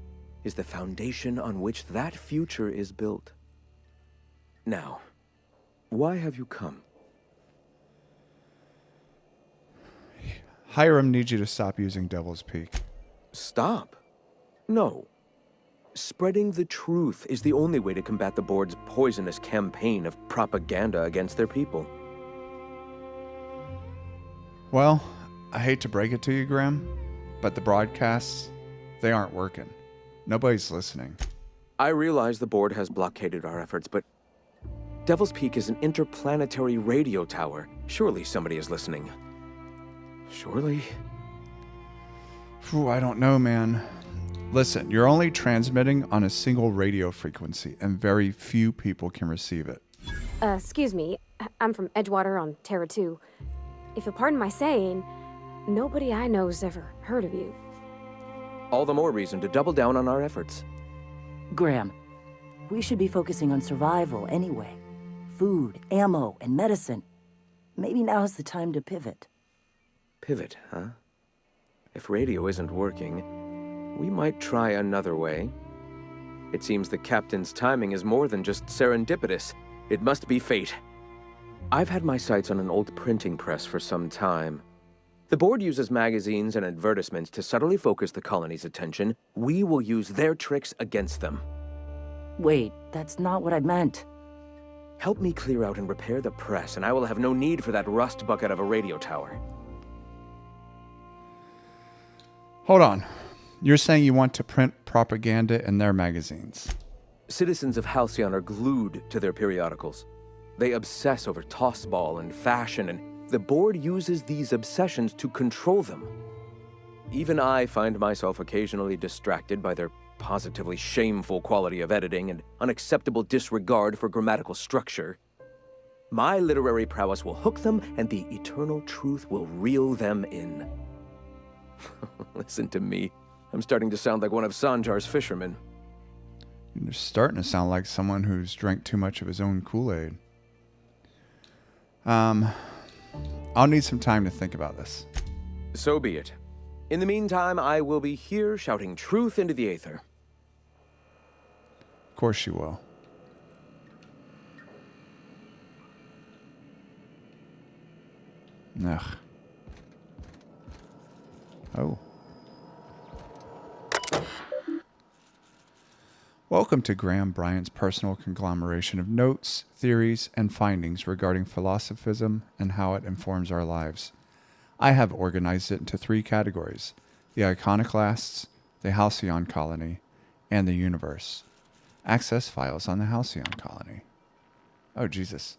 is the foundation on which that future is built. Now, why have you come? Hiram needs you to stop using Devil's Peak. Stop? No. Spreading the truth is the only way to combat the board's poisonous campaign of propaganda against their people. Well, I hate to break it to you, Graham, but the broadcasts, they aren't working. Nobody's listening. I realize the board has blockaded our efforts, but Devil's Peak is an interplanetary radio tower. Surely somebody is listening. Surely? Ooh, I don't know, man. Listen, you're only transmitting on a single radio frequency, and very few people can receive it. Excuse me. I'm from Edgewater on Terra 2. If you'll pardon my saying, nobody I know's ever heard of you. All the more reason to double down on our efforts. Graham, we should be focusing on survival anyway. Food, ammo, and medicine. Maybe now's the time to pivot. Pivot, huh? If radio isn't working, we might try another way. It seems the captain's timing is more than just serendipitous. It must be fate. I've had my sights on an old printing press for some time. The board uses magazines and advertisements to subtly focus the colony's attention. We will use their tricks against them. Wait, that's not what I meant. Help me clear out and repair the press, and I will have no need for that rust bucket of a radio tower. Hold on. You're saying you want to print propaganda in their magazines? Citizens of Halcyon are glued to their periodicals. They obsess over tossball and fashion, and the board uses these obsessions to control them. Even I find myself occasionally distracted by their positively shameful quality of editing and unacceptable disregard for grammatical structure. My literary prowess will hook them, and the eternal truth will reel them in. Listen to me. I'm starting to sound like one of Sanjar's fishermen. You're starting to sound like someone who's drank too much of his own Kool-Aid. I'll need some time to think about this. So be it. In the meantime, I will be here shouting truth into the aether. Of course you will. Ugh. Oh. Welcome to Graham Bryant's personal conglomeration of notes, theories, and findings regarding philosophism and how it informs our lives. I have organized it into 3 categories: the iconoclasts, the Halcyon colony, and the universe. Access files on the Halcyon colony. Oh, Jesus.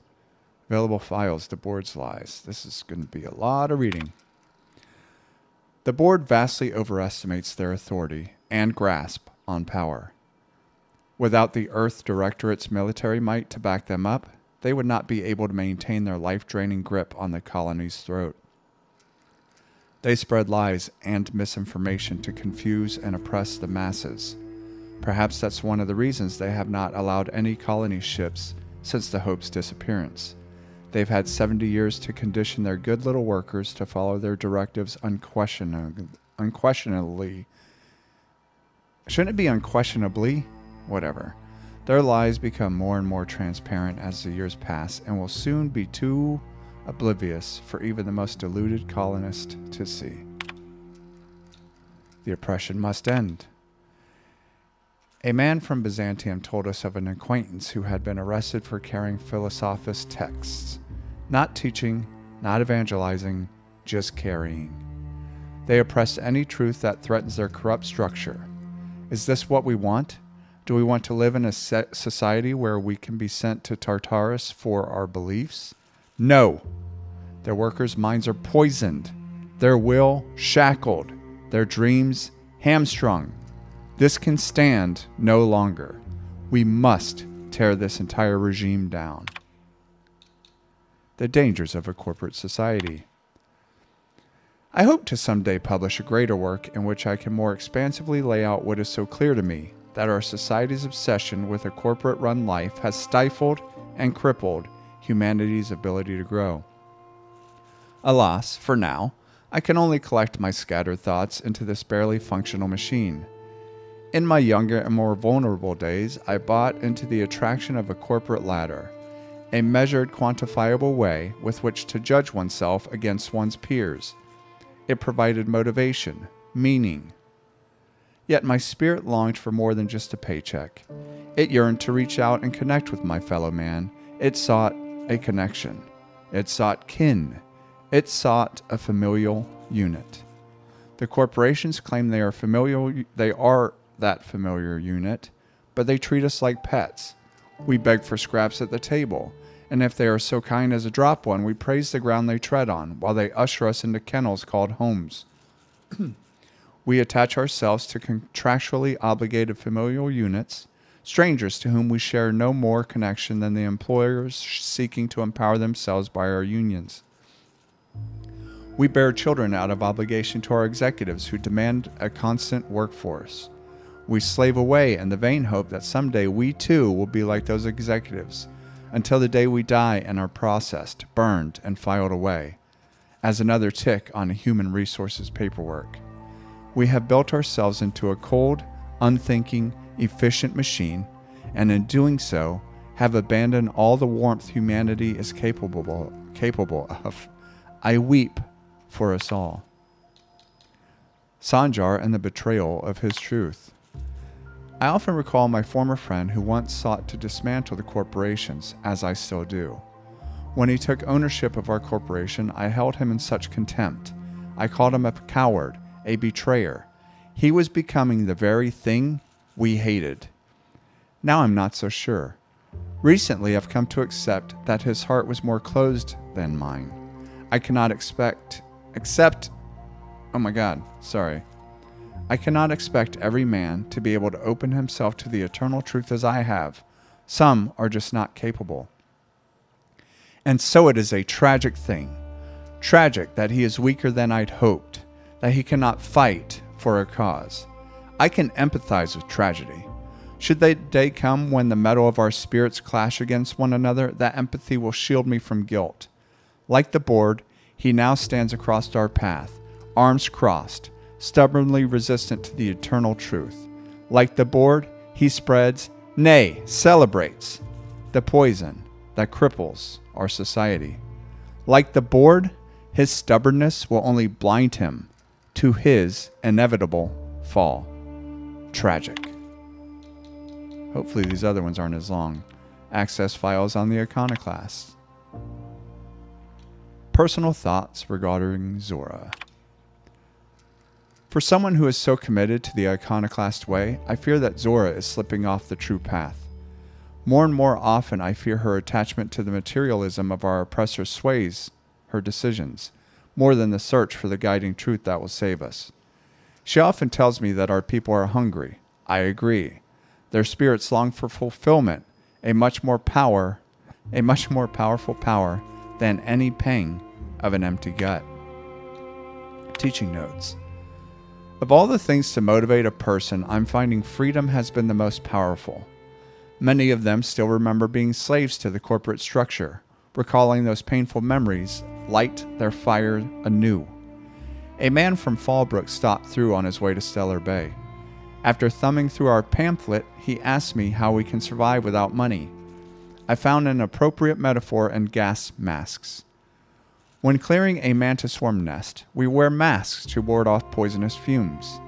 Available files, the board's lies. This is going to be a lot of reading. The board vastly overestimates their authority and grasp on power. Without the Earth Directorate's military might to back them up, they would not be able to maintain their life-draining grip on the colony's throat. They spread lies and misinformation to confuse and oppress the masses. Perhaps that's one of the reasons they have not allowed any colony ships since the Hope's disappearance. They've had 70 years to condition their good little workers to follow their directives unquestionably. Shouldn't it be unquestionably? Whatever. Their lies become more and more transparent as the years pass and will soon be too oblivious for even the most deluded colonist to see. The oppression must end. A man from Byzantium told us of an acquaintance who had been arrested for carrying philosophist texts. Not teaching, not evangelizing, just carrying. They oppress any truth that threatens their corrupt structure. Is this what we want? Do we want to live in a society where we can be sent to Tartarus for our beliefs? No. Their workers' minds are poisoned, their will shackled, their dreams hamstrung. This can stand no longer. We must tear this entire regime down. The dangers of a corporate society. I hope to someday publish a greater work in which I can more expansively lay out what is so clear to me, that our society's obsession with a corporate-run life has stifled and crippled humanity's ability to grow. Alas, for now, I can only collect my scattered thoughts into this barely functional machine. In my younger and more vulnerable days, I bought into the attraction of a corporate ladder, a measured, quantifiable way with which to judge oneself against one's peers. It provided motivation, meaning. Yet my spirit longed for more than just a paycheck. It yearned to reach out and connect with my fellow man. It sought a connection. It sought kin. It sought a familial unit. The corporations claim they are that familiar unit, but they treat us like pets. We beg for scraps at the table, and if they are so kind as to drop one, we praise the ground they tread on, while they usher us into kennels called homes. We attach ourselves to contractually obligated familial units, strangers to whom we share no more connection than the employers seeking to empower themselves by our unions. We bear children out of obligation to our executives who demand a constant workforce. We slave away in the vain hope that someday we too will be like those executives, until the day we die and are processed, burned, and filed away, as another tick on a human resources paperwork. We have built ourselves into a cold, unthinking, efficient machine, and in doing so, have abandoned all the warmth humanity is capable of. I weep for us all. Sanjar and the betrayal of his truth. I often recall my former friend who once sought to dismantle the corporations, as I still do. When he took ownership of our corporation, I held him in such contempt. I called him a coward, a betrayer. He was becoming the very thing we hated. Now I'm not so sure. Recently, I've come to accept that his heart was more closed than mine. I cannot accept every man to be able to open himself to the eternal truth as I have. Some are just not capable. And so it is a tragic thing. Tragic that he is weaker than I'd hoped, that he cannot fight for a cause. I can empathize with tragedy. Should that day come when the metal of our spirits clash against one another, that empathy will shield me from guilt. Like the board, he now stands across our path, arms crossed, stubbornly resistant to the eternal truth. Like the board, he spreads, nay, celebrates, the poison that cripples our society. Like the board, his stubbornness will only blind him to his inevitable fall. Tragic. Hopefully these other ones aren't as long. Access files on the Iconoclast. Personal thoughts regarding Zora. For someone who is so committed to the Iconoclast way, I fear that Zora is slipping off the true path. More and more often I fear her attachment to the materialism of our oppressors sways her decisions, more than the search for the guiding truth that will save us. She often tells me that our people are hungry. I agree. Their spirits long for fulfillment, a much more powerful power than any pang of an empty gut. Teaching notes. Of all the things to motivate a person, I'm finding freedom has been the most powerful. Many of them still remember being slaves to the corporate structure. Recalling those painful memories light their fire anew. A man from Fallbrook stopped through on his way to Stellar Bay. After thumbing through our pamphlet, he asked me how we can survive without money. I found an appropriate metaphor in gas masks. When clearing a mantis swarm nest, we wear masks to ward off poisonous fumes.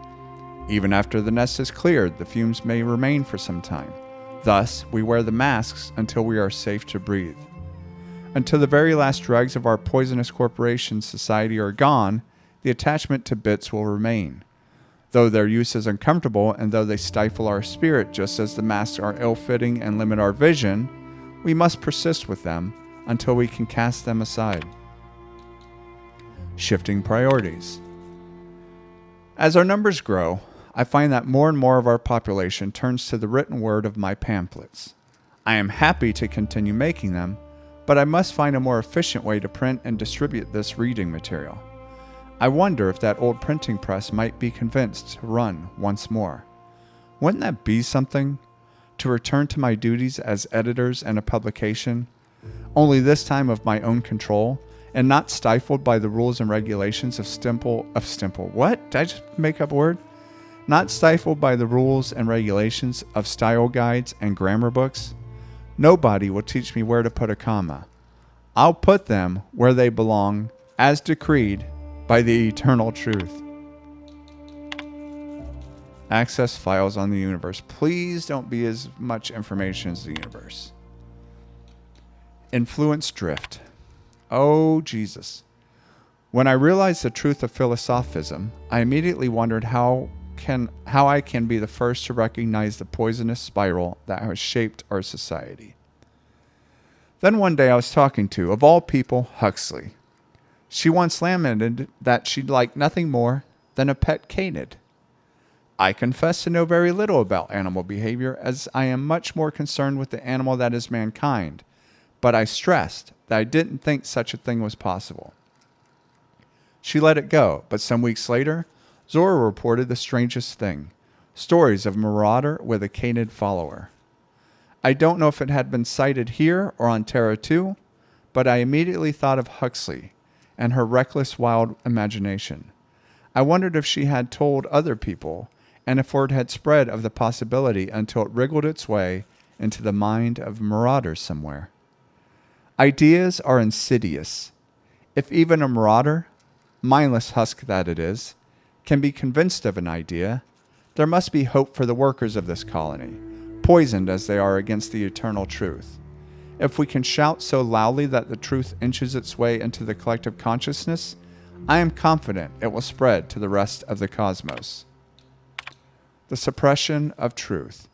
Even after the nest is cleared, the fumes may remain for some time. Thus, we wear the masks until we are safe to breathe. Until the very last dregs of our poisonous corporation society are gone, the attachment to bits will remain. Though their use is uncomfortable and though they stifle our spirit just as the masks are ill-fitting and limit our vision, we must persist with them until we can cast them aside. Shifting priorities. As our numbers grow, I find that more and more of our population turns to the written word of my pamphlets. I am happy to continue making them, but I must find a more efficient way to print and distribute this reading material. I wonder if that old printing press might be convinced to run once more. Wouldn't that be something? To return to my duties as editors and a publication, only this time of my own control, and not stifled by the rules and regulations of what? Did I just make up a word? Not stifled by the rules and regulations of style guides and grammar books. Nobody will teach me where to put a comma. I'll put them where they belong, as decreed by the eternal truth. Access files on the universe. Please don't be as much information as the universe. Influence drift. Oh, Jesus. When I realized the truth of philosophism, I immediately wondered how I can be the first to recognize the poisonous spiral that has shaped our society. Then one day I was talking to, of all people, Huxley. She once lamented that she'd like nothing more than a pet canid. I confess to know very little about animal behavior, as I am much more concerned with the animal that is mankind, but I stressed that I didn't think such a thing was possible. She let it go, but some weeks later, Zora reported the strangest thing. Stories of a marauder with a canid follower. I don't know if it had been sighted here or on Terra 2, but I immediately thought of Huxley and her reckless, wild imagination. I wondered if she had told other people, and if word had spread of the possibility until it wriggled its way into the mind of marauders somewhere. Ideas are insidious. If even a marauder, mindless husk that it is, can be convinced of an idea, there must be hope for the workers of this colony, poisoned as they are against the eternal truth. If we can shout so loudly that the truth inches its way into the collective consciousness, I am confident it will spread to the rest of the cosmos. The suppression of truth.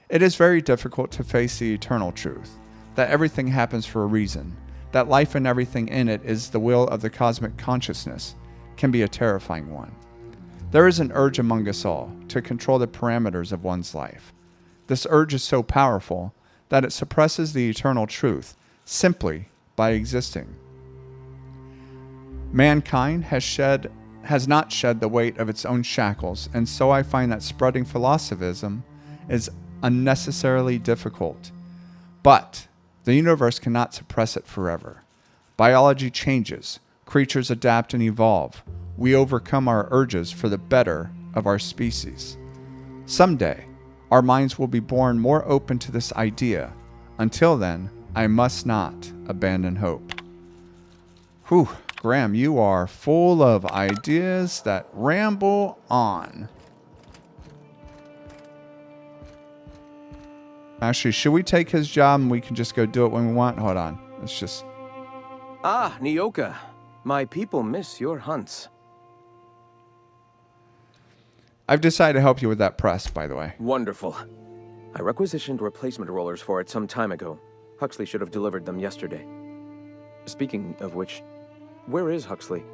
It is very difficult to face the eternal truth, that everything happens for a reason, that life and everything in it is the will of the cosmic consciousness, can be a terrifying one. There is an urge among us all to control the parameters of one's life. This urge is so powerful that it suppresses the eternal truth simply by existing. Mankind has not shed the weight of its own shackles, and so I find that spreading philosophism is unnecessarily difficult. But the universe cannot suppress it forever. Biology changes, creatures adapt and evolve. We overcome our urges for the better of our species. Someday, our minds will be born more open to this idea. Until then, I must not abandon hope. Whew, Graham, you are full of ideas that ramble on. Actually, should we take his job and we can just go do it when we want? Hold on. Let's just... Ah, Nyoka. My people miss your hunts. I've decided to help you with that press, by the way. Wonderful. I requisitioned replacement rollers for it some time ago. Huxley should have delivered them yesterday. Speaking of which, where is Huxley?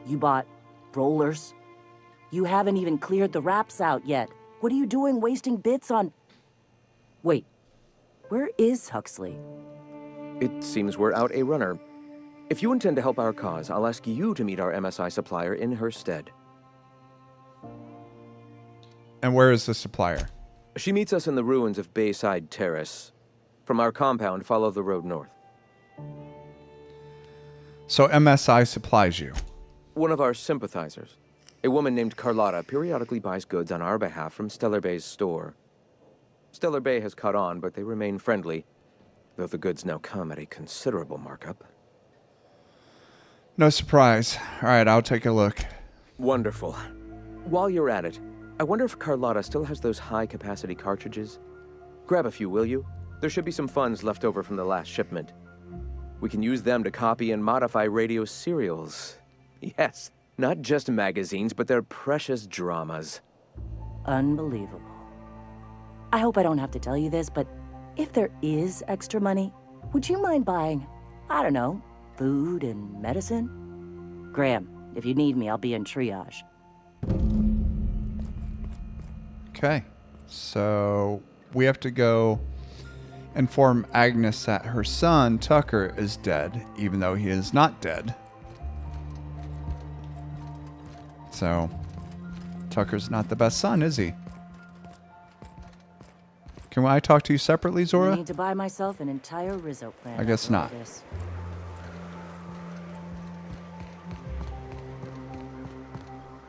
You bought rollers? You haven't even cleared the wraps out yet. What are you doing wasting bits on... Wait, where is Huxley? It seems we're out a runner. If you intend to help our cause, I'll ask you to meet our MSI supplier in her stead. And where is the supplier? She meets us in the ruins of Bayside Terrace. From our compound, follow the road north. So MSI supplies you? One of our sympathizers. A woman named Carlotta periodically buys goods on our behalf from Stellar Bay's store. Stellar Bay has caught on, but they remain friendly, though the goods now come at a considerable markup. No surprise. All right, I'll take a look. Wonderful. While you're at it, I wonder if Carlotta still has those high-capacity cartridges? Grab a few, will you? There should be some funds left over from the last shipment. We can use them to copy and modify radio serials. Yes, not just magazines, but their precious dramas. Unbelievable. I hope I don't have to tell you this, but if there is extra money, would you mind buying, I don't know, food and medicine? Graham, if you need me, I'll be in triage. Okay, so we have to go inform Agnes that her son, Tucker, is dead, even though he is not dead. So, Tucker's not the best son, is he? Can I talk to you separately, Zora? I need to buy myself an entire Rizzo plan. I guess not.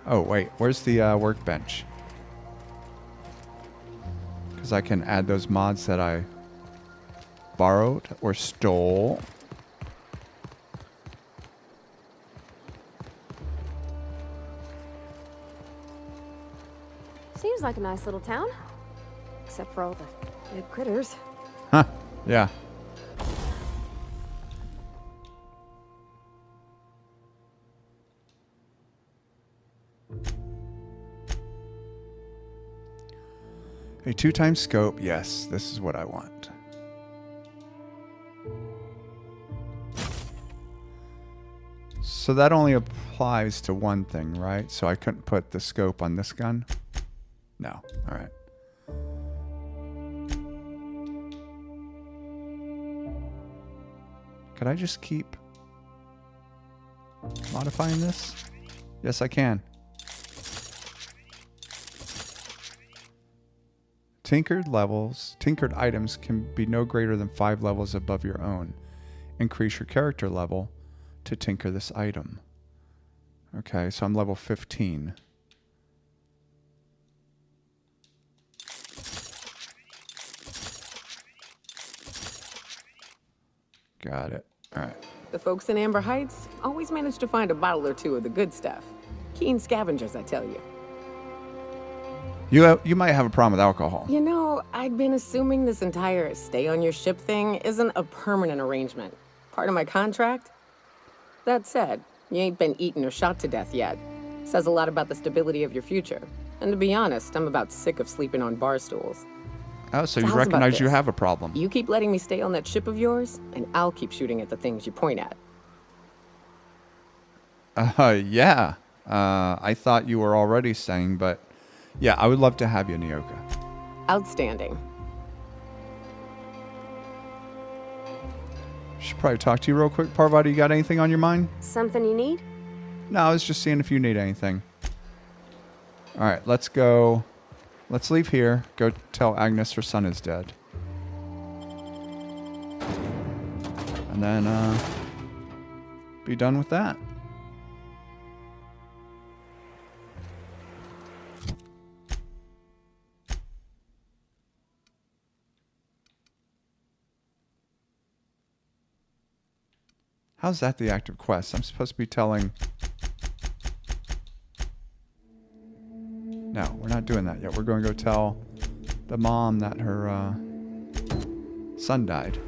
Oh, wait, where's the workbench? Because I can add those mods that I borrowed or stole. Seems like a nice little town. Except for all the big critters. Huh, yeah. A 2x scope, yes, this is what I want. So that only applies to one thing, right? So I couldn't put the scope on this gun? No. All right. Could I just keep modifying this? Yes, I can. Tinkered items can be no greater than 5 levels above your own. Increase your character level to tinker this item. Okay, so I'm level 15. Got it. All right. The folks in Amber Heights always manage to find a bottle or two of the good stuff. Keen scavengers, I tell you. You might have a problem with alcohol. You know, I'd been assuming this entire stay on your ship thing isn't a permanent arrangement. Part of my contract? That said, you ain't been eaten or shot to death yet. Says a lot about the stability of your future. And to be honest, I'm about sick of sleeping on bar stools. Oh, so you recognize you have a problem. You keep letting me stay on that ship of yours, and I'll keep shooting at the things you point at. Yeah. I thought you were already saying, but yeah, I would love to have you, Nyoka. Outstanding. Should probably talk to you real quick. Parvati, you got anything on your mind? Something you need? No, I was just seeing if you need anything. All right, let's go. Let's leave here. Go tell Agnes her son is dead. And then be done with that. How's that the active quest? I'm supposed to be telling... No, we're not doing that yet. We're going to go tell the mom that her son died.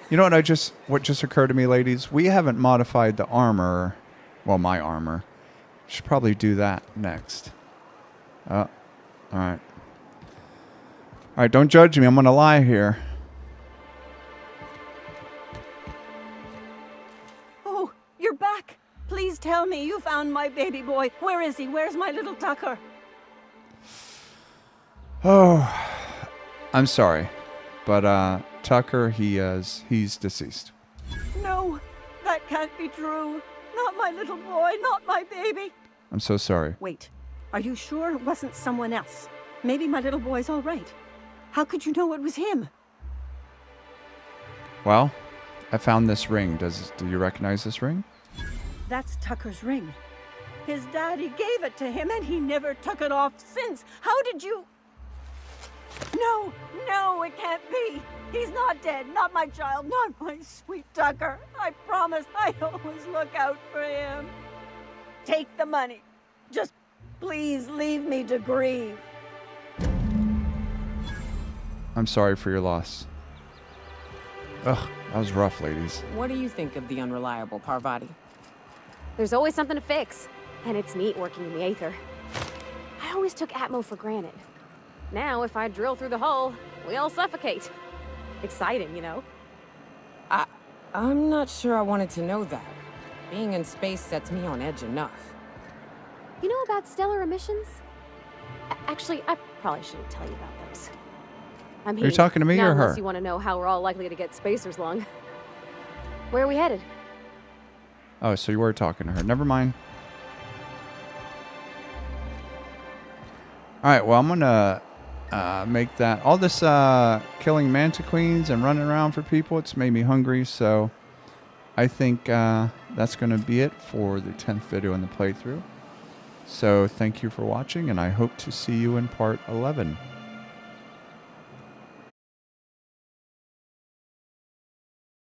You know what just occurred to me, ladies? We haven't modified the armor. Well, my armor. Should probably do that next. All right. All right, don't judge me. I'm going to lie here. Oh, you're back. Please tell me you found my baby boy. Where is he? Where's my little Tucker? Oh, I'm sorry. But Tucker, he's deceased. No, that can't be true. Not my little boy, not my baby. I'm so sorry. Wait, are you sure it wasn't someone else? Maybe my little boy's all right. How could you know it was him? Well, I found this ring. Do you recognize this ring? That's Tucker's ring. His daddy gave it to him and he never took it off since. How did you... No, it can't be. He's not dead. Not my child. Not my sweet Tucker. I promise I always look out for him. Take the money. Just please leave me to grieve. I'm sorry for your loss. Ugh, that was rough, ladies. What do you think of the unreliable Parvati? There's always something to fix, and it's neat working in the Aether. I always took Atmo for granted. Now, if I drill through the hull, we all suffocate. Exciting, you know? I'm not sure I wanted to know that. Being in space sets me on edge enough. You know about stellar emissions? Actually, I probably shouldn't tell you about those. I mean, are you talking to me or her? Unless you want to know how we're all likely to get spacers lung. Where are we headed? Oh, so you were talking to her. Never mind. All right, well, I'm going to make that... All this killing manta queens and running around for people, it's made me hungry, so I think that's going to be it for the 10th video in the playthrough. So thank you for watching, and I hope to see you in part 11.